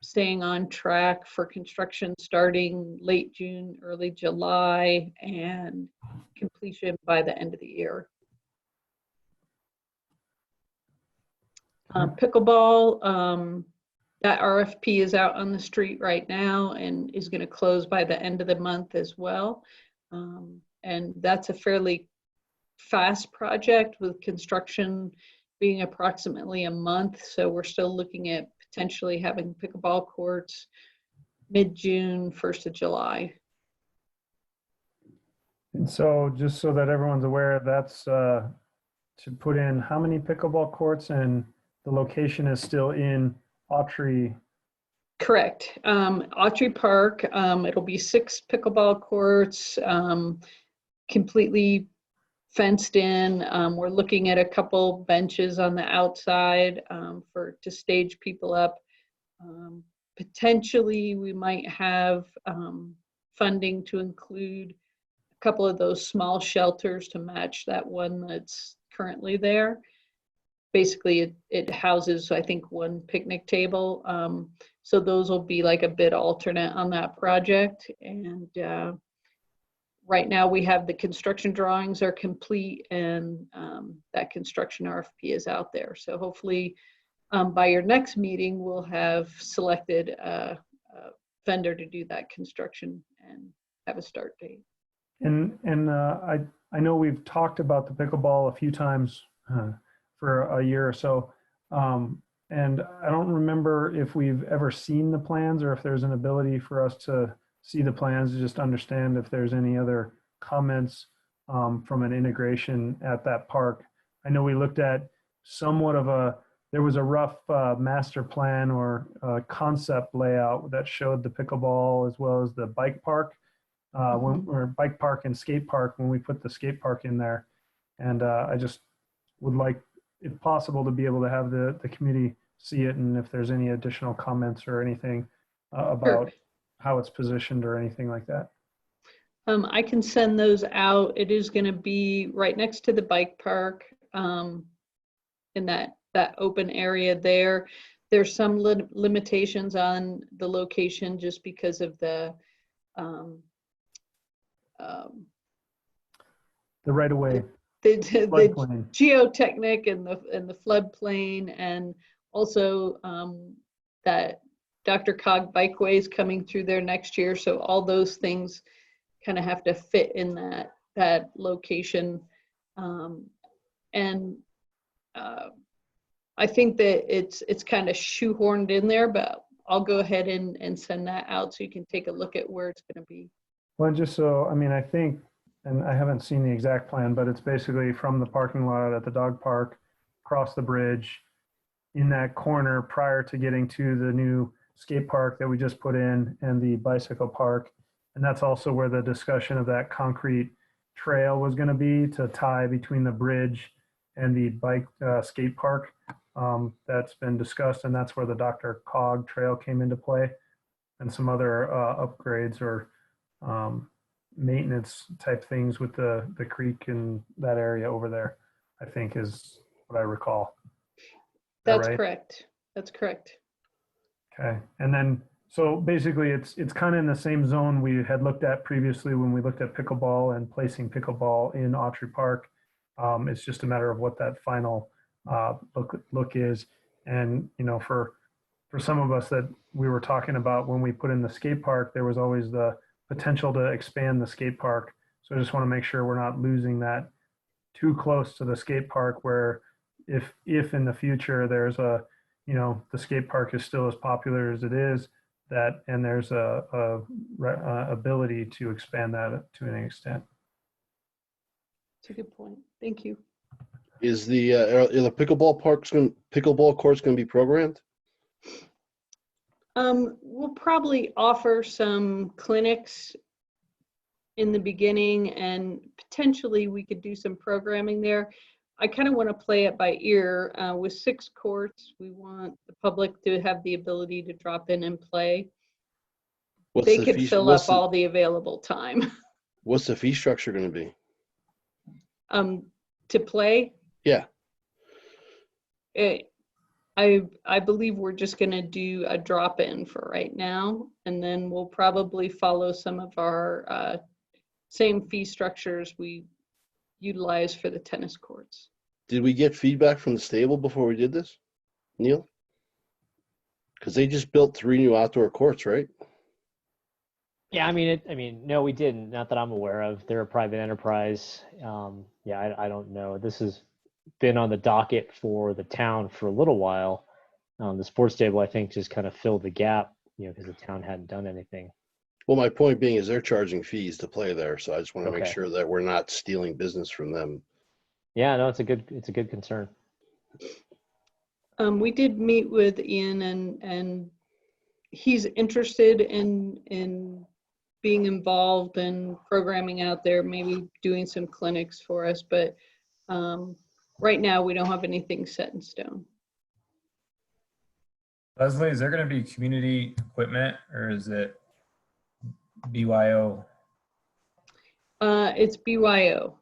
staying on track for construction starting late June, early July, and completion by the end of the year. Pickleball, that RFP is out on the street right now and is going to close by the end of the month as well. And that's a fairly fast project with construction being approximately a month. So we're still looking at potentially having pickleball courts mid-June, 1st of July. And so just so that everyone's aware, that's to put in how many pickleball courts, and the location is still in Autry. Correct. Autry Park, it'll be 6 pickleball courts, completely fenced in. We're looking at a couple benches on the outside to stage people up. Potentially, we might have funding to include a couple of those small shelters to match that one that's currently there. Basically, it houses, I think, 1 picnic table. So those will be like a bid alternate on that project. And right now we have the construction drawings are complete, and that construction RFP is out there. So hopefully by your next meeting, we'll have selected a vendor to do that construction and have a start date. And I know we've talked about the pickleball a few times for a year or so. And I don't remember if we've ever seen the plans or if there's an ability for us to see the plans to just understand if there's any other comments from an integration at that park. I know we looked at somewhat of there was a rough master plan or concept layout that showed the pickleball as well as the bike park, or bike park and skate park when we put the skate park in there. And I just would like, if possible, to be able to have the committee see it, and if there's any additional comments or anything about how it's positioned or anything like that. I can send those out. It is going to be right next to the bike park, in that open area there. There's some limitations on the location just because of the right of way. The geotechnic and the floodplain, and also that DRCOG bikeway is coming through there next year. So all those things kind of have to fit in that location. I think that it's kind of shoehorned in there, but I'll go ahead and send that out so you can take a look at where it's going to be. Well, just so, I mean, I think, and I haven't seen the exact plan, but it's basically from the parking lot at the dog park, across the bridge, in that corner prior to getting to the new skate park that we just put in and the bicycle park. And that's also where the discussion of that concrete trail was going to be, to tie between the bridge and the bike skate park. That's been discussed, and that's where the DRCOG trail came into play, and some other upgrades or maintenance type things with the creek and that area over there, I think is what I recall. That's right? correct. That's correct. Okay. And then, so basically it's kind of in the same zone we had looked at previously when we looked at pickleball and placing pickleball in Autry Park. It's just a matter of what that final look is. And, you know, for some of us that we were talking about when we put in the skate park, there was always the potential to expand the skate park. So I just want to make sure we're not losing that too close to the skate park, where if in the future there's the skate park is still as popular as it is, that, and there's a ability to expand that to an extent. That's a good point. Thank you. Is the are the pickleball courts going to be programmed? We'll probably offer some clinics in the beginning, and potentially we could do some programming there. I kind of want to play it by ear. With 6 courts, we want the public to have the ability to drop in and play. They could fill up all the available time. What's the fee structure going to be? To play? Yeah. I believe we're just going to do a drop-in for right now, and then we'll probably follow some of our same fee structures we utilize for the tennis courts. Did we get feedback from the stable before we did this, Neil? Because they just built 3 new outdoor courts, right? Yeah, I mean, no, we didn't. Not that I'm aware of. They're a private enterprise. Yeah, I don't know. This has been on the docket for the town for a little while. The sports stable, I think, just kind of filled the gap, because the town hadn't done anything. Well, my point being is they're charging fees to play there, so I just want to make Okay. sure that we're not stealing business from them. Yeah, no, it's a good concern. We did meet with Ian, and he's interested in being involved in programming out there, maybe doing some clinics for us, but right now we don't have anything set in stone. Leslie, is there going to be community equipment, or is it BYO? It's BYO.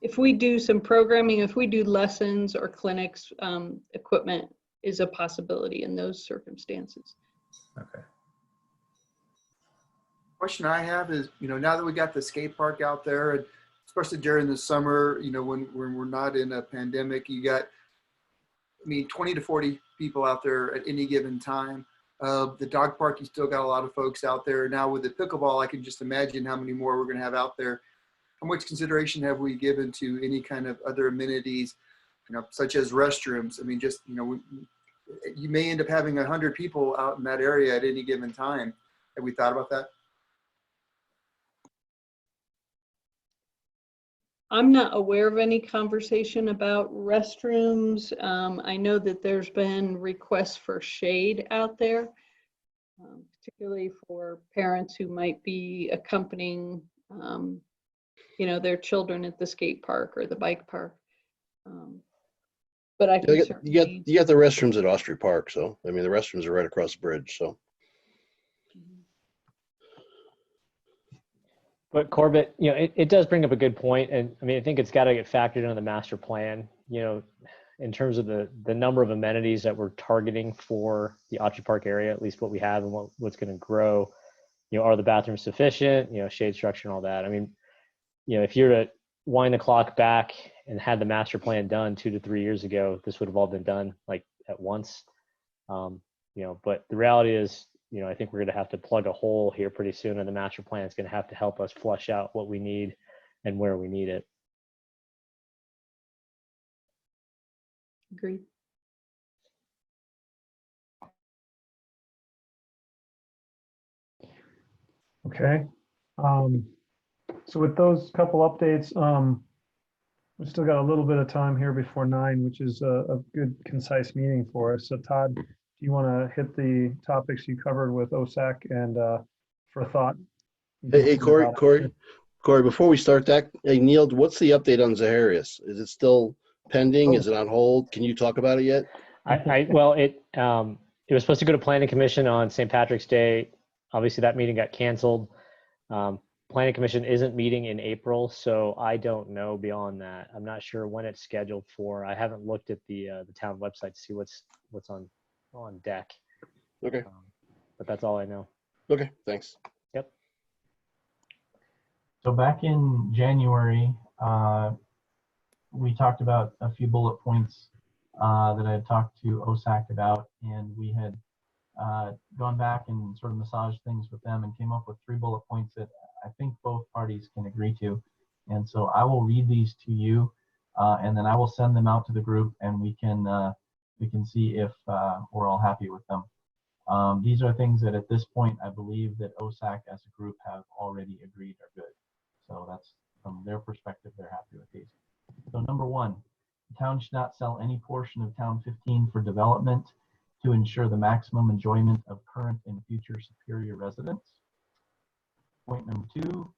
If we do some programming, if we do lessons or clinics, equipment is a possibility in those circumstances. Okay. Question I have is, now that we got the skate park out there, and especially during the summer, when we're not in a pandemic, you got, 20 to 40 people out there at any given time. The dog park, you still got a lot of folks out there. Now with the pickleball, I can just imagine how many more we're going to have out there. How much consideration have we given to any kind of other amenities, such as restrooms? You may end up having 100 people out in that area at any given time. Have we thought about that? I'm not aware of any conversation about restrooms. I know that there's been requests for shade out there, particularly for parents who might be accompanying, their children at the skate park or the bike park. But I can certainly... You got the restrooms at Austria Park, so the restrooms are right across the bridge. So. But Corbett, it does bring up a good point, and I think it's got to get factored into the master plan. In terms of the number of amenities that we're targeting for the Austria Park area, at least what we have and what's going to grow. Are the bathrooms sufficient? Shade structure and all that. If you're to wind the clock back and had the master plan done 2 to 3 years ago, this would have all been done like at once. But the reality is, I think we're going to have to plug a hole here pretty soon, and the master plan is going to have to help us flush out what we need and where we need it. Agreed. Okay. So with those couple updates, we've still got a little bit of time here before 9, which is a good, concise meeting for us. So Todd, do you want to hit the topics you covered with OSAC and for thought? Hey, Corey, before we start that, hey, Neil, what's the update on Zaharias? Is it still pending? Is it on hold? Can you talk about it yet? Well, it was supposed to go to Planning Commission on St. Patrick's Day. Obviously, that meeting got canceled. Planning Commission isn't meeting in April, so I don't know beyond that. I'm not sure when it's scheduled for. I haven't looked at the town website to see what's on deck. Okay. But that's all I know. Okay, thanks. Yep. So back in January, we talked about a few bullet points that I had talked to OSAC about, and we had gone back and sort of massaged things with them and came up with 3 bullet points that I think both parties can agree to. And so I will read these to you, and then I will send them out to the group, and we can see if we're all happy with them. These are things that at this point, I believe that OSAC as a group have already agreed are good. So that's from their perspective, they're happy with these. So number one, the town should not sell any portion of Town 15 for development to ensure the maximum enjoyment of current and future Superior residents. Point number two,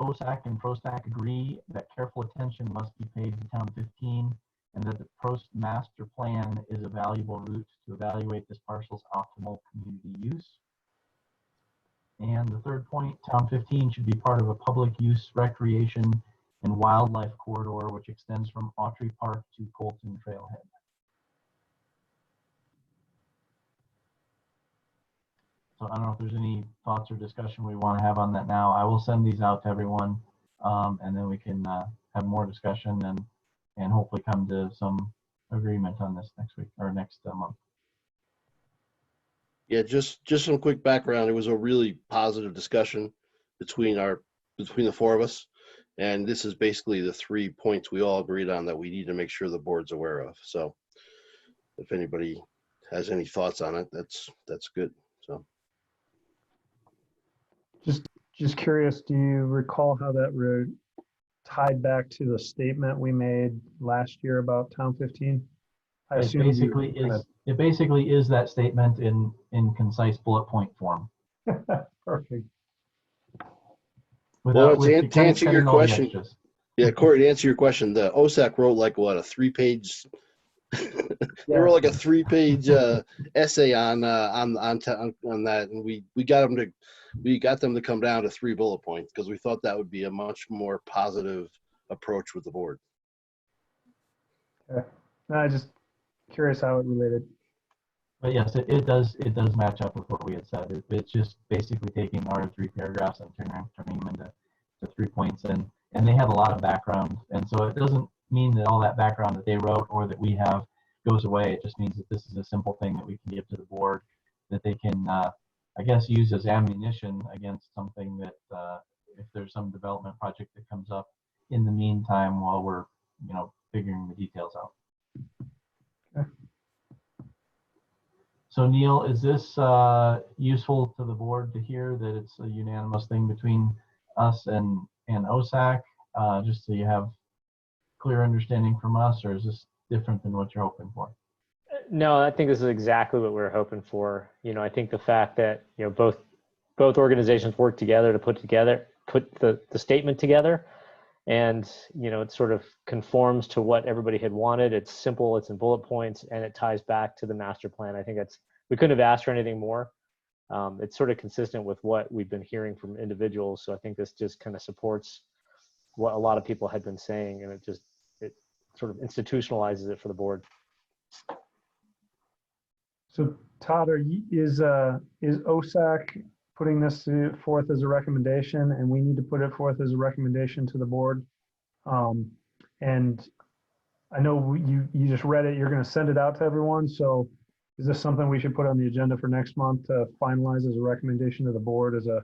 OSAC and PROSTAC agree that careful attention must be paid to Town 15 and that the Prost master plan is a valuable route to evaluate this parcel's optimal community use. And the third point, Town 15 should be part of a public use recreation and wildlife corridor which extends from Autry Park to Colton Trailhead. So I don't know if there's any thoughts or discussion we want to have on that now. I will send these out to everyone, and then we can have more discussion and hopefully come to some agreement on this next week or next month. Yeah, just some quick background. It was a really positive discussion between the four of us, and this is basically the 3 points we all agreed on that we need to make sure the board's aware of. So if anybody has any thoughts on it, that's good. So Just curious, do you recall how that road tied back to the statement we made last year about Town 15? It basically is that statement in concise bullet point form. Perfect. Well, to answer your question, yeah, Corey, to answer your question, the OSAC wrote like what, a 3-page they wrote like a 3-page essay on that, and we got them to come down to 3 bullet points because we thought that would be a much more positive approach with the board. Okay. No, I just curious how it related. But yes, it does match up with what we had said. It's just basically taking our 3 paragraphs and turning them into 3 points, and they have a lot of background, and so it doesn't mean that all that background that they wrote or that we have goes away. It just means that this is a simple thing that we can give to the board that they can, I guess, use as ammunition against something that if there's some development project that comes up in the meantime while we're figuring the details out. Okay. So Neil, is this useful to the board to hear that it's a unanimous thing between us and OSAC, just so you have clear understanding from us, or is this different than what you're hoping for? No, I think this is exactly what we're hoping for. I think the fact that both organizations work together to put the statement together, and it sort of conforms to what everybody had wanted. It's simple, it's in bullet points, and it ties back to the master plan. I think we couldn't have asked for anything more. It's sort of consistent with what we've been hearing from individuals. So I think this just kind of supports what a lot of people had been saying, and it sort of institutionalizes it for the board. So Todd, is OSAC putting this forth as a recommendation, and we need to put it forth as a recommendation to the board? And I know you just read it, you're going to send it out to everyone. So is this something we should put on the agenda for next month to finalize as a recommendation to the board as a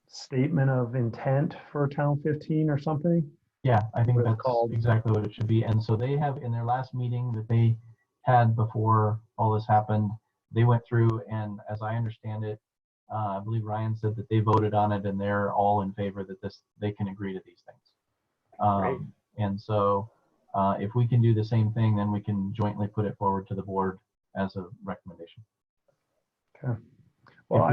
statement of intent for Town 15 or something? Yeah, I think that's exactly what it should be. And so they have, in their last meeting that they had before all this happened, they went through, and as I understand it, I believe Ryan said that they voted on it and they're all in favor that they can agree to these things. And so if we can do the same thing, then we can jointly put it forward to the board as a recommendation. Okay. Well, if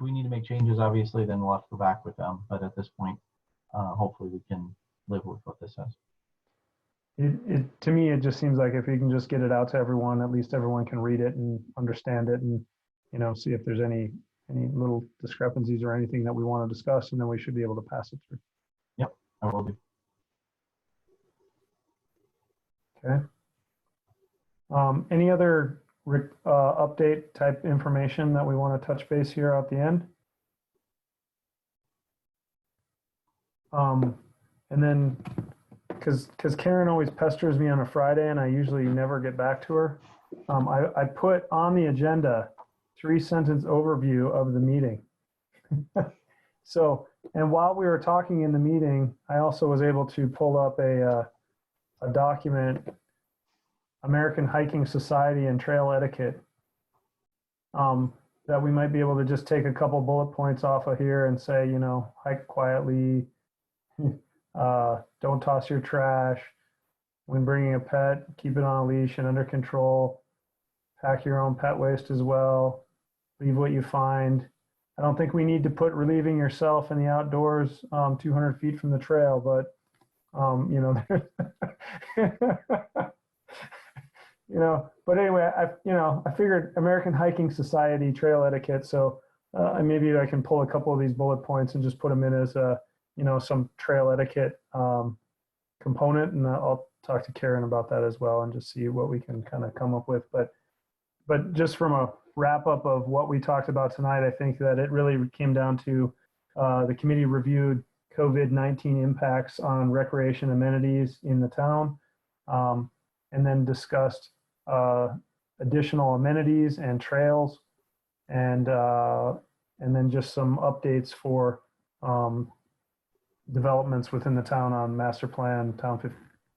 we need to make changes, obviously, then we'll have to go back with them. But at this point, hopefully we can live with what this says. To me, it just seems like if you can just get it out to everyone, at least everyone can read it and understand it, and see if there's any little discrepancies or anything that we want to discuss, and then we should be able to pass it through. Yep, I will do. Okay. Any other update type information that we want to touch base here at the end? And then, because Karen always pesters me on a Friday and I usually never get back to her, I put on the agenda 3-sentence overview of the meeting. So, and while we were talking in the meeting, I also was able to pull up a document, American Hiking Society and Trail Etiquette. that we might be able to just take a couple bullet points off of here and say, you know, hike quietly, don't toss your trash. When bringing a pet, keep it on a leash and under control. Pack your own pet waste as well. Leave what you find. I don't think we need to put relieving yourself in the outdoors 200 feet from the trail, but you know, you know, but anyway, I figured American Hiking Society trail etiquette. So maybe I can pull a couple of these bullet points and just put them in as a, you know, some trail etiquette component. And I'll talk to Karen about that as well and just see what we can kind of come up with. But just from a wrap up of what we talked about tonight, I think that it really came down to the committee reviewed COVID-19 impacts on recreation amenities in the town, and then discussed additional amenities and trails, and then just some updates for developments within the town on master plan, town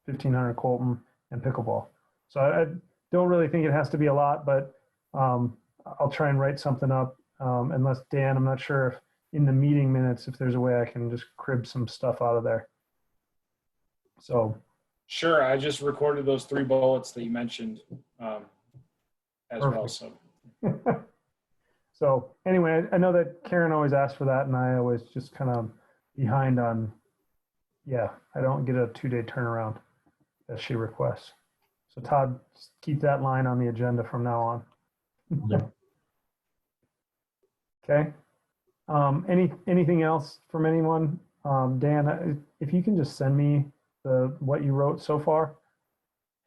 1500 Colton, and pickleball. So I don't really think it has to be a lot, but I'll try and write something up. Unless Dan, I'm not sure if in the meeting minutes, if there's a way I can just crib some stuff out of there. So. Sure, I just recorded those 3 bullets that you mentioned as Perfect. well. So. So anyway, I know that Karen always asks for that, and I always just kind of behind on, yeah, I don't get a 2-day turnaround as she requests. So Todd, keep that line on the agenda from now on. Yeah. Okay. Anything else from anyone? Dan, if you can just send me what you wrote so far,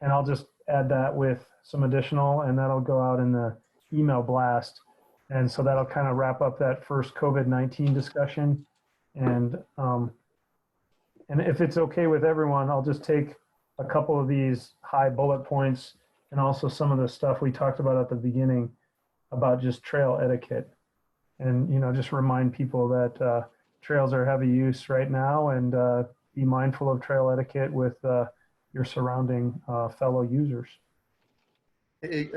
and I'll just add that with some additional, and that'll go out in the email blast. And so that'll kind of wrap up that first COVID-19 discussion. And if it's okay with everyone, I'll just take a couple of these high bullet points and also some of the stuff we talked about at the beginning about just trail etiquette. And, you know, just remind people that trails are heavy use right now, and be mindful of trail etiquette with your surrounding fellow users. Hey,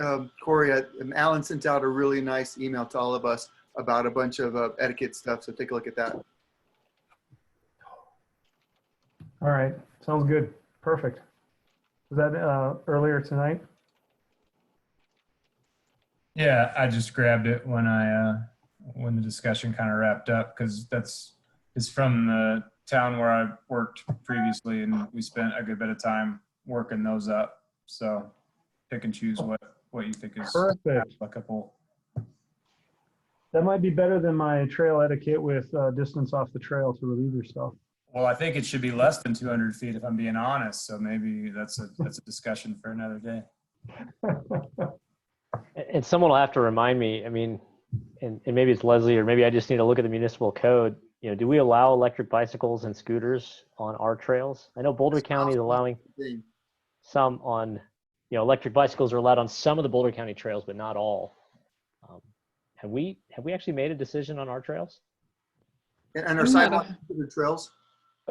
Corey, Alan sent out a really nice email to all of us about a bunch of etiquette stuff. So take a look at that. All right. Sounds good. Perfect. Was that earlier tonight? Yeah, I just grabbed it when when the discussion kind of wrapped up, because it's from the town where I worked previously, and we spent a good bit of time working those up. So pick and choose what you think is perfect. applicable. That might be better than my trail etiquette with distance off the trail to relieve yourself. Well, I think it should be less than 200 feet if I'm being honest. So maybe that's a discussion for another day. And someone will have to remind me, I mean, and maybe it's Leslie, or maybe I just need to look at the municipal code. You know, do we allow electric bicycles and scooters on our trails? I know Boulder County is allowing some on, you know, electric bicycles are allowed on some of the Boulder County trails, but not all. Have we actually made a decision on our trails? And our sidewalks to the trails?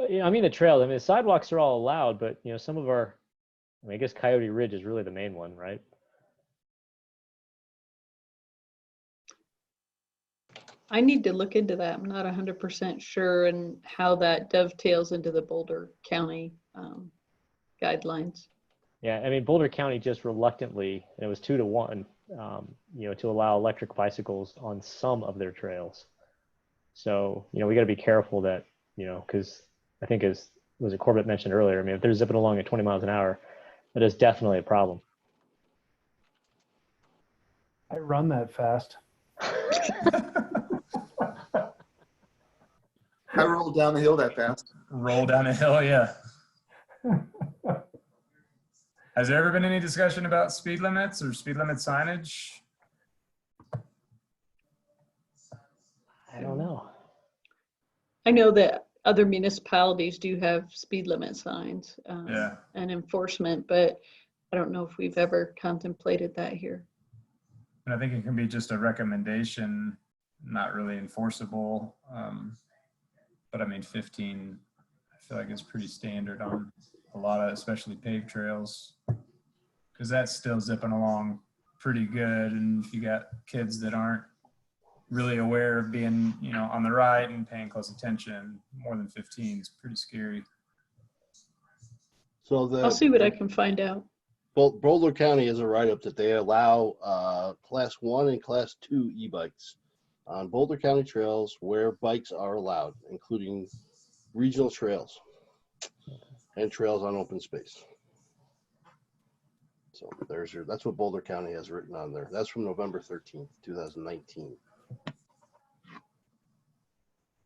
Yeah, I mean the trails. I mean the sidewalks are all allowed, but you know some of our, I mean, I guess Coyote Ridge is really the main one, right? I need to look into that. I'm not 100% sure and how that dovetails into the Boulder County guidelines. Yeah, I mean Boulder County just reluctantly, and it was 2-1, you know, to allow electric bicycles on some of their trails. So you know we got to be careful that, you know, because I think as was it Corbett mentioned earlier, I mean if they're zipping along at 20 miles an hour, that is definitely a problem. I run that fast. I roll down the hill that fast. Roll down a hill, yeah. Has there ever been any discussion about speed limits or speed limit signage? I don't know. I know that other municipalities do have speed limit signs Yeah. and enforcement, but I don't know if we've ever contemplated that here. And I think it can be just a recommendation, not really enforceable. But I mean, 15, I feel like it's pretty standard on a lot of, especially paved trails, because that's still zipping along pretty good. And if you got kids that aren't really aware of being, on the right and paying close attention. More than 15 is pretty scary. So I'll see what I can find out. Boulder County has a write-up that they allow class 1 and class 2 e-bikes on Boulder County trails where bikes are allowed, including regional trails and trails on open space. So that's what Boulder County has written on there. That's from November 13th, 2019.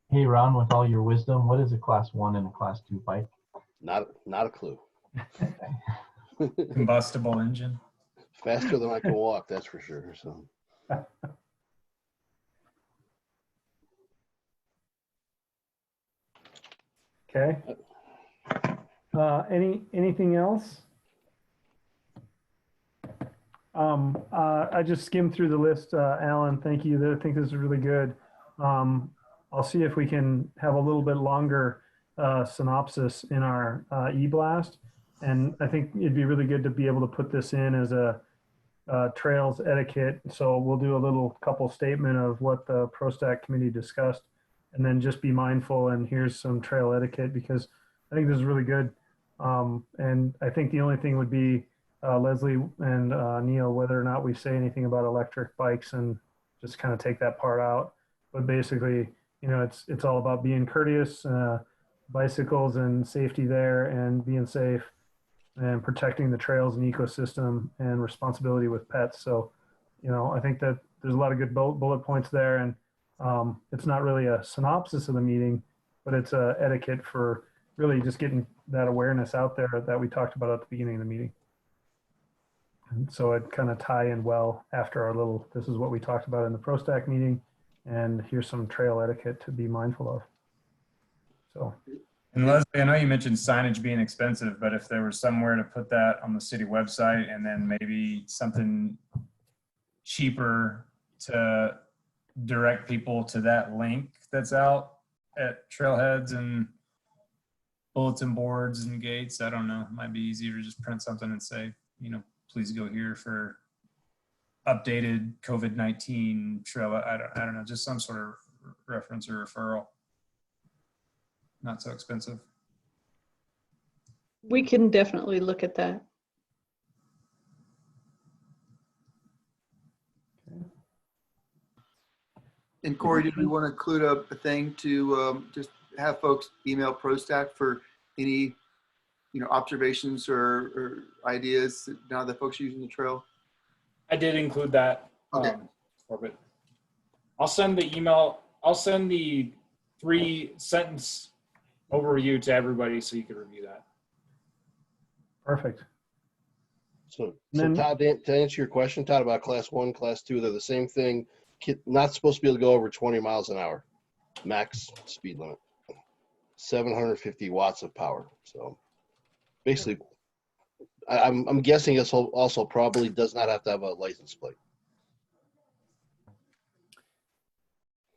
Hey, Ron, with all your wisdom, what is a class 1 and a class 2 bike? Not a clue. Combustible engine. Faster than I can walk, that's for sure. So. Okay. Anything else? I just skimmed through the list, Alan. Thank you. I think this is really good. I'll see if we can have a little bit longer synopsis in our e-blast. And I think it'd be really good to be able to put this in as a trails etiquette. So we'll do a little couple statement of what the PROSTAC committee discussed, and then just be mindful. And here's some trail etiquette, because I think this is really good. And I think the only thing would be Leslie and Neil, whether or not we say anything about electric bikes, and just kind of take that part out. But basically, it's all about being courteous, bicycles and safety there, and being safe and protecting the trails and ecosystem, and responsibility with pets. So, I think that there's a lot of good bullet points there, and it's not really a synopsis of the meeting, but it's a etiquette for really just getting that awareness out there that we talked about at the beginning of the meeting. And so it kind of tie in well after our little, this is what we talked about in the PROSTAC meeting, and here's some trail etiquette to be mindful of. So. And Leslie, I know you mentioned signage being expensive, but if there was somewhere to put that on the city website, and then maybe something cheaper to direct people to that link that's out at trailheads and bulletin boards and gates, I don't know, it might be easier to just print something and say, please go here for updated COVID-19 trail. I don't know, just some sort of reference or referral. Not so expensive. We can definitely look at that. And Corey, did we want to include a thing to just have folks email PROSTAC for any, observations or ideas now that folks are using the trail? I did include that. Okay. Corbett. I'll send the email. I'll send the 3-sentence overview to everybody so you can review that. Perfect. So Todd, to answer your question, Todd, about class 1, class 2, they're the same thing. Not supposed to be able to go over 20 miles an hour, max speed limit, 750 watts of power. So basically, I'm guessing this also probably does not have to have a license plate.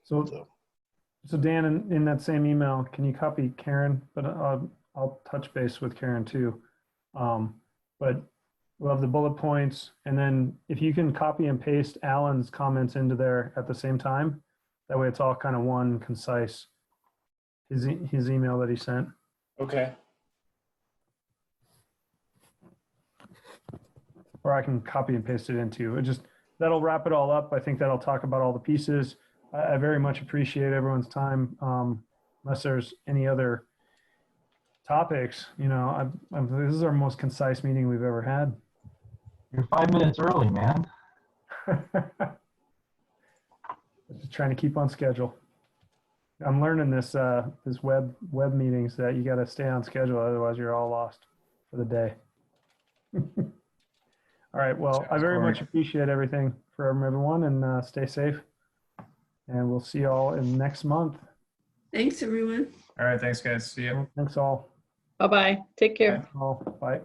So Dan, in that same email, can you copy Karen? But I'll touch base with Karen too. But we'll have the bullet points, and then if you can copy and paste Alan's comments into there at the same time, that way it's all kind of one concise, his email that he sent. Okay. Or I can copy and paste it into it. That'll wrap it all up. I think that'll talk about all the pieces. I very much appreciate everyone's time. Unless there's any other topics, this is our most concise meeting we've ever had. You're 5 minutes early, man. Just trying to keep on schedule. I'm learning this web meetings that you got to stay on schedule, otherwise you're all lost for the day. All right. Well, I very much appreciate everything from everyone, and stay safe. And we'll see you all in next month. Thanks, everyone. All right. Thanks, guys. See you. Thanks all. Bye-bye. Take care. Thanks all. Bye.